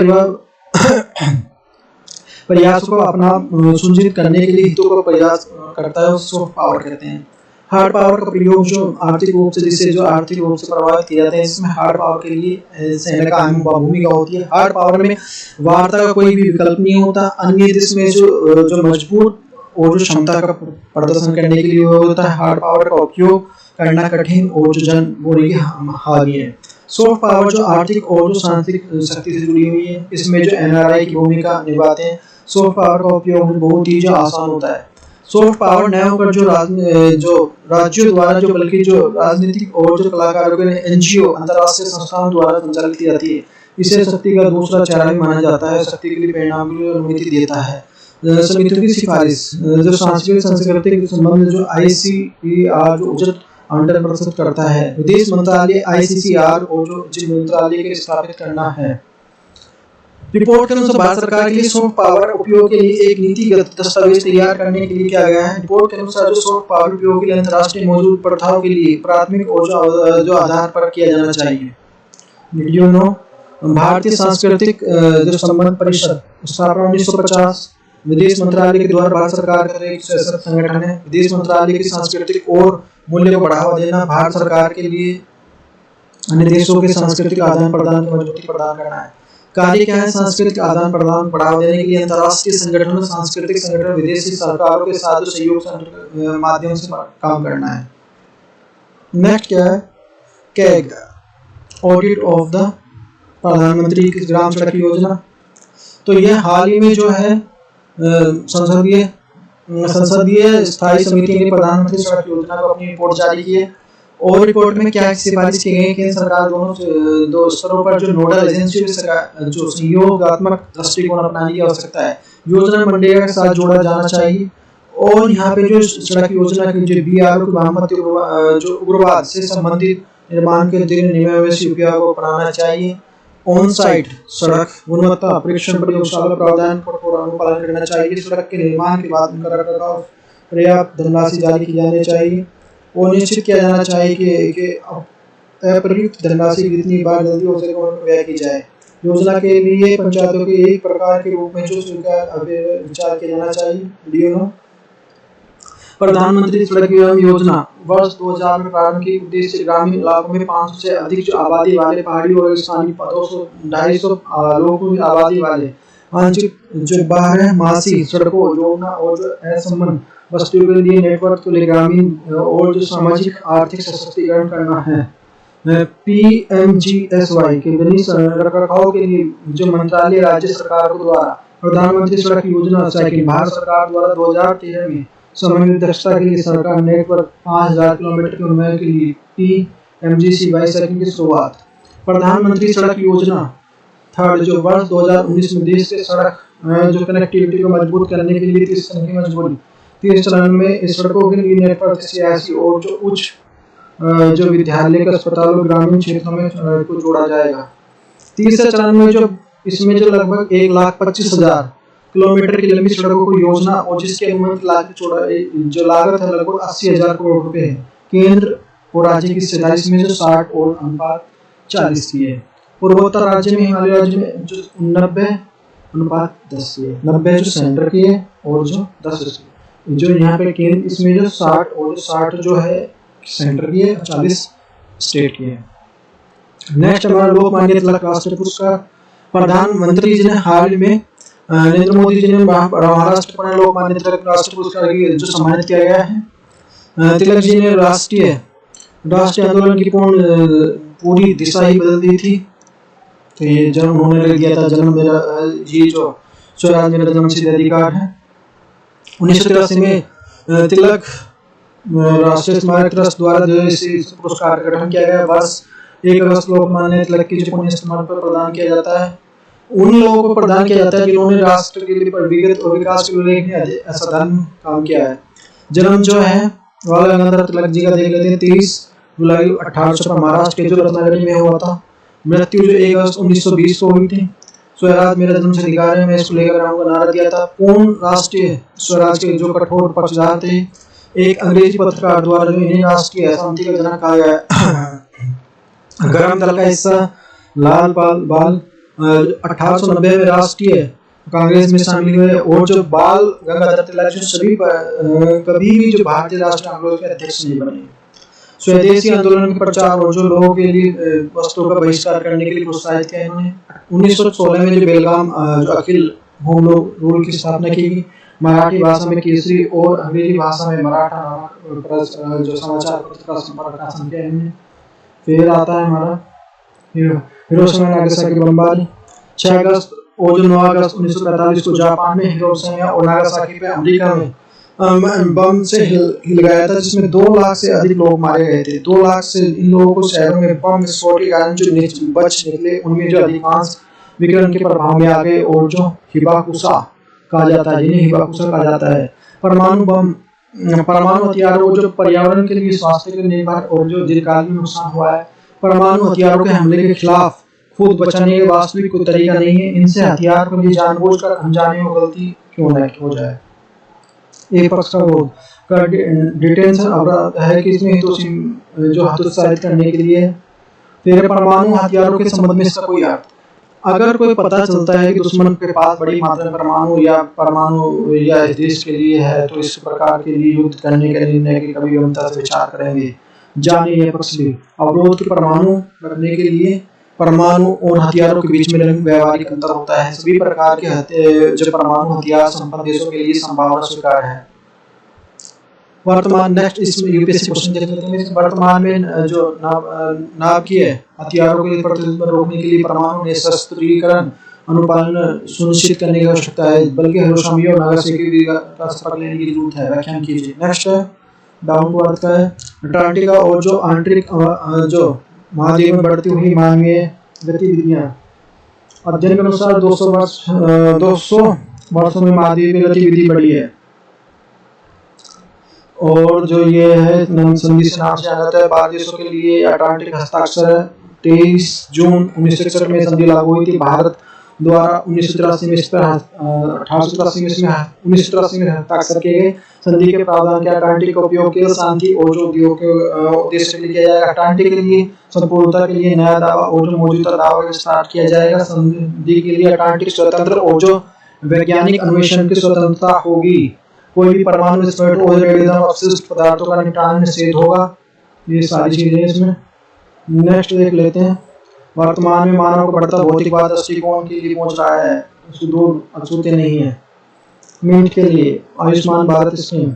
प्रयास को अपना सुनिश्चित करने के लिए हितों को प्रयास करता है उसे सॉफ्ट पावर कहते हैं। हार्ड पावर का प्रयोग जो आर्थिक रूप से जिससे जो आर्थिक रूप से प्रभावित किया जाता है, इसमें हार्ड पावर के लिए सेना का अहम भूमिका होती है। हार्ड पावर में वार्ता का कोई भी विकल्प नहीं होता। अन्य देश में जो मजबूत और जो क्षमता का प्रदर्शन करने के लिए होता है, हार्ड पावर का उपयोग करना कठिन और जो जन बोली हावी है। सॉफ्ट पावर जो आर्थिक और जो सांस्कृतिक शक्ति से जुड़ी हुई है, इसमें जो एनआरआई की भूमिका निभाते हैं। सॉफ्ट पावर का उपयोग बहुत ही जो आसान होता है। सॉफ्ट पावर न होकर जो राज्यों द्वारा जो बल्कि जो राजनीतिक और जो कलाकारों के एनजीओ अंतर्राष्ट्रीय संस्थाओं द्वारा संचालित की जाती है। इसे शक्ति का दूसरा चेहरा भी माना जाता है। शक्ति के लिए परिणाम की अनुमति देता है। समितियों की सिफारिश जो सांस्कृतिक संबंध जो ICPR जो उचित आवंटन प्रस्तुत करता है। विदेश मंत्रालय ICCR और जो उचित मंत्रालय के स्थापित करना है। रिपोर्ट के अनुसार भारत सरकार के लिए सॉफ्ट पावर उपयोग के लिए एक नीतिगत दस्तावेज तैयार करने के लिए किया गया है। रिपोर्ट के अनुसार जो सॉफ्ट पावर उपयोग के लिए अंतर्राष्ट्रीय मौजूद प्रथाओं के लिए प्राथमिक और जो आधार पर किया जाना चाहिए। वीडियो नो भारतीय सांस्कृतिक जो संबंध परिषद स्थापना 1950 विदेश मंत्रालय के द्वारा भारत सरकार का एक सशक्त संगठन है। विदेश मंत्रालय की सांस्कृतिक और मूल्य को बढ़ावा देना, भारत सरकार के लिए अन्य देशों के सांस्कृतिक आदान प्रदान को मजबूती प्रदान करना है। कार्य क्या है? सांस्कृतिक आदान प्रदान बढ़ावा देने के लिए अंतर्राष्ट्रीय संगठनों सांस्कृतिक संगठन विदेशी सरकारों के साथ सहयोग माध्यम से काम करना है। नेक्स्ट क्या है? कैग ऑडिट ऑफ द प्रधानमंत्री की ग्राम सड़क योजना। तो यह हाल ही में जो है संसदीय स्थायी समिति ने प्रधानमंत्री सड़क योजना को अपनी रिपोर्ट जारी की है। और रिपोर्ट में क्या सिफारिश की गई? केंद्र सरकार दो स्तरों पर जो नोडल एजेंसी जो सहयोगात्मक दृष्टिकोण अपनाने की आवश्यकता है। योजना मनरेगा के साथ जोड़ा जाना चाहिए। और यहाँ पे जो सड़क योजना की जो BRO की वामपंथी जो उग्रवाद से संबंधित निर्माण के दिन नियमावली उपयोग को अपनाना चाहिए। ऑन साइट सड़क गुणवत्ता परीक्षण प्रयोगशाला प्रावधान पर अनुपालन करना चाहिए। सड़क के निर्माण के बाद उनका रखरखाव पर्याप्त धनराशि जारी की जानी चाहिए और निश्चित किया जाना चाहिए कि अप्रयुक्त धनराशि जितनी बार जल्दी हो सके उनको व्यय की जाए। योजना के लिए पंचायतों के एक प्रकार के रूप में जो विचार किया जाना चाहिए। वीडियो प्रधानमंत्री सड़क योजना वर्ष 2000 में प्रारंभ की। उद्देश्य ग्रामीण इलाकों में 500 से अधिक जो आबादी वाले पहाड़ी और स्थानीय 200-250 लोगों की आबादी वाले आंशिक जो बारहमासी सड़कों जोड़ना और जो असंबद्ध बस्तियों के लिए नेटवर्क के लिए ग्रामीण और जो सामाजिक आर्थिक सशक्तिकरण करना है। PMGSY के रखरखाव के लिए जो मंत्रालय राज्य सरकार द्वारा प्रधानमंत्री सड़क योजना साइकिल भारत सरकार द्वारा 2013 में समन्वित दक्षता के लिए सरकार नेटवर्क 5000 किलोमीटर के उन्नयन के लिए PMGSY साइकिल की शुरुआत। प्रधानमंत्री सड़क योजना थर्ड जो वर्ष 2019 में देश के सड़क जो कनेक्टिविटी को मजबूत करने के लिए 30 चरण में इस सड़कों के लिए नेटवर्क सियासी और जो उच्च जो विद्यालय के अस्पतालों ग्रामीण क्षेत्रों में को जोड़ा जाएगा। तीसरे चरण में जो इसमें जो लगभग 1,25,000 किलोमीटर की लंबी सड़कों को योजना और जिसकी अनुमानित लागत जो लागत है लगभग 80,000 करोड़ रुपए है। केंद्र और राज्य की हिस्सेदारी इसमें जो 60 और अनुपात 40 की है। पूर्वोत्तर राज्य में हिमालय राज्य में जो 90:10 की है। 90 जो सेंटर की है और जो 10 जो यहाँ पे केंद्र इसमें जो 60 और 60 जो है सेंटर की है, 40 स्टेट की है। नेक्स्ट हमारा लोकमान्य तिलक राष्ट्रीय पुरस्कार। प्रधानमंत्री जी ने हाल में नरेंद्र मोदी जी ने महाराष्ट्र पर लोकमान्य तिलक राष्ट्रीय पुरस्कार जो सम्मानित किया गया है। तिलक जी ने राष्ट्रीय आंदोलन की पूरी दिशा ही बदल दी थी। तो ये जन्म उन्होंने लिख दिया था जन्म मेरा ये जो स्वराज मेरा जन्मसिद्ध अधिकार है। 1983 में तिलक राष्ट्रीय स्मारक ट्रस्ट द्वारा जो इस पुरस्कार का गठन किया गया। वर्ष 1 अगस्त लोकमान्य तिलक की जो पुण्य स्मरण पर प्रदान किया जाता है। उन लोगों को प्रदान किया जाता है जिन्होंने राष्ट्र के लिए विगत और विकास के लिए असाधारण काम किया है। जन्म जो है बाल गंगाधर तिलक जी का देख लेते हैं। 30 जुलाई 1800 महाराष्ट्र के जो रत्नागिरी में हुआ था। मृत्यु जो 1 अगस्त 1920 को हुई थी। स्वराज मेरा जन्म से अधिकार है, मैं इसको लेकर रहूंगा नारा दिया था। पूर्ण राष्ट्रीय स्वराज के जो कठोर पक्षधर थे, एक अंग्रेजी पत्रकार द्वारा जो इन्हें राष्ट्रीय असहमति का जनक कहा गया। गरम दल का हिस्सा लाल बाल 1890 में राष्ट्रीय कांग्रेस में शामिल हुए और जो बाल गंगाधर तिलक सभी कभी भी जो भारतीय राष्ट्रीय कांग्रेस के अध्यक्ष नहीं बने। स्वदेशी आंदोलन के प्रचार और जो लोगों के लिए वस्त्रों का बहिष्कार करने के लिए प्रोत्साहित किया इन्होंने। 1916 में जो बेलगाम जो अखिल होम रूल की स्थापना की गई। मराठी भाषा में केसरी और अंग्रेजी भाषा में मराठा नामक जो समाचार पत्र का प्रकाशन किया इन्होंने। फिर आता है हमारा हिरोशिमा नागासाकी बमबारी। 6 अगस्त और जो 9 अगस्त 1945 को जापान में हिरोशिमा और नागासाकी पे अमेरिका में बम से हिल गया था, जिसमें 2 लाख से अधिक लोग मारे गए थे। 2 लाख से इन लोगों को शहरों में बम विस्फोट के कारण जो बच निकले उनमें जो अधिकांश विकिरण के प्रभाव में आ गए और जो हिबाकुशा कहा जाता है, जिन्हें हिबाकुशा कहा जाता है। परमाणु हथियारों जो पर्यावरण के लिए स्वास्थ्य के निर्भर और जो दीर्घकालीन नुकसान हुआ है। परमाणु हथियारों के हमले के खिलाफ खुद बचाने का वास्तविक कोई तरीका नहीं है। इनसे हथियार को जानबूझकर अनजाने में गलती क्यों न हो जाए। एक पक्ष का विरोध का डिटेंशन अपराध है कि इसमें जो हतोत्साहित करने के लिए। फिर परमाणु हथियारों के संबंध में इसका कोई अर्थ, अगर कोई पता चलता है कि दुश्मन के पास बड़ी मात्रा में परमाणु या इस देश के लिए है, तो इस प्रकार के लिए युद्ध करने के निर्णय की कभी गंभीरता से विचार करेंगे। जाने यह पक्ष भी अवरोध के परमाणु रखने के लिए परमाणु और हथियारों के बीच में व्यावहारिक अंतर होता है। सभी प्रकार के जो परमाणु हथियार संपन्न देशों के लिए संभावना स्वीकार है। वर्तमान नेक्स्ट इसमें यूपीएससी क्वेश्चन देख लेते हैं। वर्तमान में जो नाभिकीय हथियारों के प्रतिबंध रोकने के लिए परमाणु निशस्त्रीकरण अनुपालन सुनिश्चित करने की आवश्यकता है, बल्कि हिरोशिमा और नागासाकी का सबक लेने की जरूरत है। व्याख्यान कीजिए। नेक्स्ट है डाउन टू अर्थ का है। अंटार्कटिका और जो आंतरिक जो महाद्वीप में बढ़ती हुई मानवीय गतिविधियां। अध्ययन के अनुसार 200 वर्षों में महाद्वीप की गतिविधि बढ़ी है। और जो ये है संधि से नाम से जाना जाता है। भारत देशों के लिए अटलांटिक हस्ताक्षर 23 जून 1961 में संधि लागू हुई थी। भारत द्वारा 1983 में इस पर 1983 में हस्ताक्षर किए गए। संधि के प्रावधान के अटलांटिक का उपयोग केवल शांति और जो उद्योग के उद्देश्य के लिए किया जाएगा। अटलांटिक के लिए संपूर्णता के लिए नया दावा और जो मौजूदा दावा का विस्तार किया जाएगा। संधि के लिए अटलांटिक स्वतंत्र और जो वैज्ञानिक अन्वेषण की स्वतंत्रता होगी। कोई भी परमाणु विस्फोट और रेडिएशन अपशिष्ट पदार्थों का निपटान निषेध होगा। ये सारी चीजें इसमें। नेक्स्ट देख लेते हैं। वर्तमान में मानव का बढ़ता भौतिकवाद दृष्टिकोण के लिए पहुंच रहा है, उसकी दूर अछूते नहीं है। मिनट के लिए आयुष्मान भारत स्कीम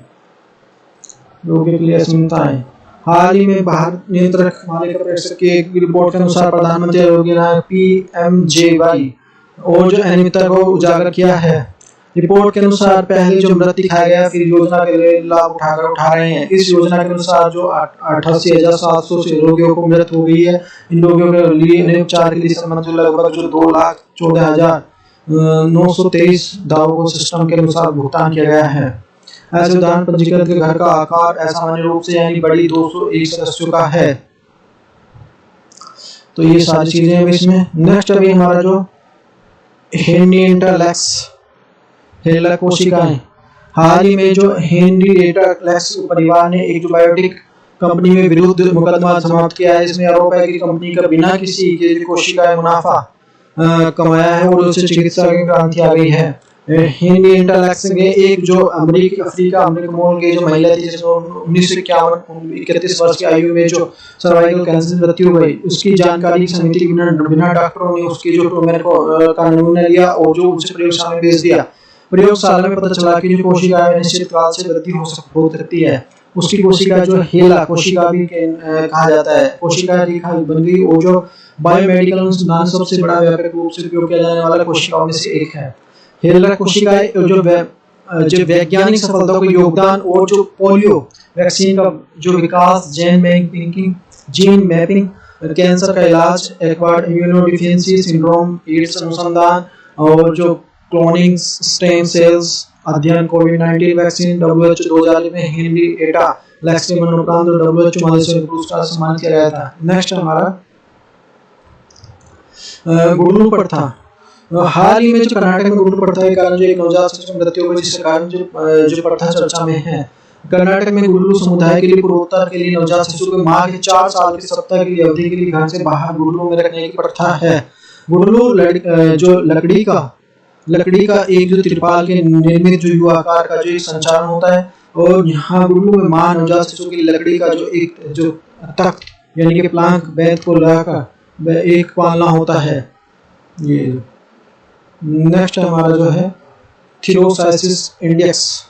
रोगियों के लिए असीमताएं। हाल ही में भारत नियंत्रक मालिक परिषद की एक रिपोर्ट के अनुसार प्रधानमंत्री योजना PMJY और जो अनियमितता को उजागर किया है। रिपोर्ट के अनुसार पहले जो मृत दिखाया गया, फिर योजना के लिए लाभ उठा रहे हैं। इस योजना के अनुसार जो 88,700 से रोगियों को मृत हो गई है। इन रोगियों के लिए उपचार के लिए संबंधित लगभग जो 2,14,923 दावों को सिस्टम के अनुसार भुगतान किया गया है। ऐसे उदाहरण पंजीकृत के घर का आकार असामान्य रूप से यानी बड़ी 201 सदस्यों का है। तो ये सारी चीजें हैं इसमें। नेक्स्ट अभी हमारा जो हेनिएंटरलैक्स कोशिकाएं। हाल ही में जो हेनिएंटरलैक्स परिवार ने एक जो बायोटिक कंपनी में विरुद्ध मुकदमा समाप्त किया है। इसमें आरोप है कि कंपनी का बिना किसी के कोशिकाएं मुनाफा कमाया है और उससे चिकित्सा की क्रांति आ गई है। हेनिएंटरलैक्स में एक जो अफ्रीका मूल की जो महिला थी, जिसको 1951-31 वर्ष की आयु में जो सर्वाइकल कैंसर से मृत्यु हुई, उसकी जानकारी की समिति बिना डॉक्टरों ने उसकी जो ट्यूमर का नमूना लिया और जो उनसे प्रयोगशाला में भेज दिया। प्रयोगशाला में पता चला कि जो कोशिका निश्चित काल से वृद्धि हो सकती है। उसकी कोशिका जो हेला कोशिका भी कहा जाता है, कोशिका रेखा बन गई और जो बायोमेडिकल अनुसंधान सबसे बड़ा व्यापक रूप से उपयोग किया जाने वाला कोशिकाओं में से एक है। हेला कोशिकाएं जो वैज्ञानिक सफलता को योगदान और जो पोलियो वैक्सीन का जो विकास, जीन मैपिंग, कैंसर का इलाज, एक्वायर्ड इम्यूनोडिफिशियंसी सिंड्रोम, एड्स अनुसंधान और जो क्लोनिंग स्टेम सेल्स अध्ययन, कोविड-19 वैक्सीन, WHO 2000 में हेनिएंटरलैक्स के मरणोपरांत WHO मालयेशिया पुरस्कार सम्मानित किया गया था। नेक्स्ट हमारा गुडलू प्रथा। हाल ही में जो कर्नाटक में गुडलू प्रथा के कारण जो एक नवजात शिशु की मृत्यु हुई, जिसके कारण जो प्रथा चर्चा में है। कर्नाटक में गुडलू समुदाय के लिए पूर्वोत्तर के लिए नवजात शिशु को मां के 4 साल के सप्ताह की अवधि के लिए घर से बाहर गुडलू में रखने की प्रथा है। गुडलू जो लकड़ी का एक जो त्रिपाल के निर्मित जो यू आकार का जो एक संचालन होता है, और यहाँ गुडलू में मां नवजात शिशु की लकड़ी का जो तख्त यानी कि प्लांक बेंत को लगाकर एक पालना होता है। ये नेक्स्ट हमारा जो है थिरोसाइसिस इंडेक्स,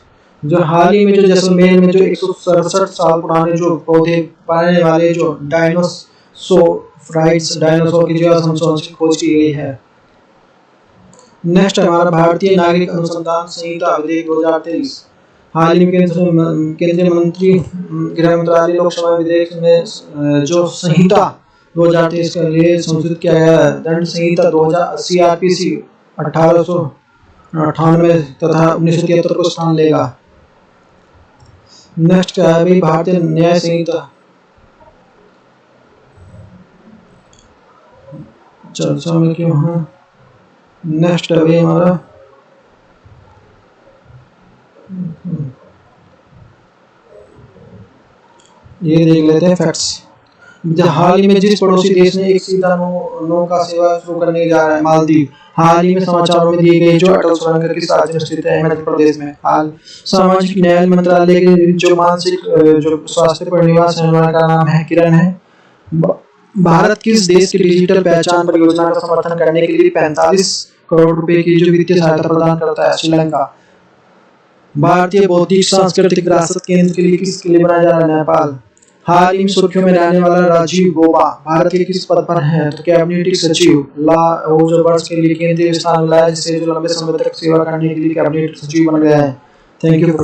जो हाल ही में जो जैसलमेर में जो 167 साल पुराने जो पौधे पाने वाले जो डायनासोर की जो अनुसंधान खोज की गई है। नेक्स्ट हमारा भारतीय नागरिक अनुसंधान संहिता विधेयक 2023, हाल ही में केंद्रीय मंत्री गृह मंत्रालय लोकसभा विधेयक में जो संहिता 2023 के लिए संशोधित किया गया है। दंड संहिता 2080 आरपीसी 1898 तथा 1973 को स्थान लेगा। नेक्स्ट क्या है भाई, भारतीय न्याय संहिता चर्चा में क्यों है। नेक्स्ट अभी हमारा ये देख लेते हैं फैक्ट्स। हाल ही में जिस पड़ोसी देश ने एक सीधा नौका सेवा शुरू करने जा रहा है, मालदीव। हाल ही में समाचारों में दी गई जो अटल सुरंग किस राज्य में स्थित है, मध्य प्रदेश में। हाल सामाजिक न्याय मंत्रालय के जो मानसिक जो स्वास्थ्य पर निवास का नाम है किरण है। भारत किस देश की डिजिटल पहचान परियोजना का समर्थन करने के लिए 45 करोड़ रुपए की जो वित्तीय सहायता प्रदान करता है, श्रीलंका। भारतीय बौद्धिक सांस्कृतिक विरासत केंद्र के लिए किसके लिए बनाया जा रहा है, नेपाल। हाल ही में सुर्खियों में रहने वाला राजीव गौबा भारत के किस पद पर है, तो कैबिनेट सचिव जो वर्ष के लिए केंद्रीय स्थान मिला है, जिससे जो लंबे समय तक सेवा करने के लिए कैबिनेट सचिव बन गया है। Thank you.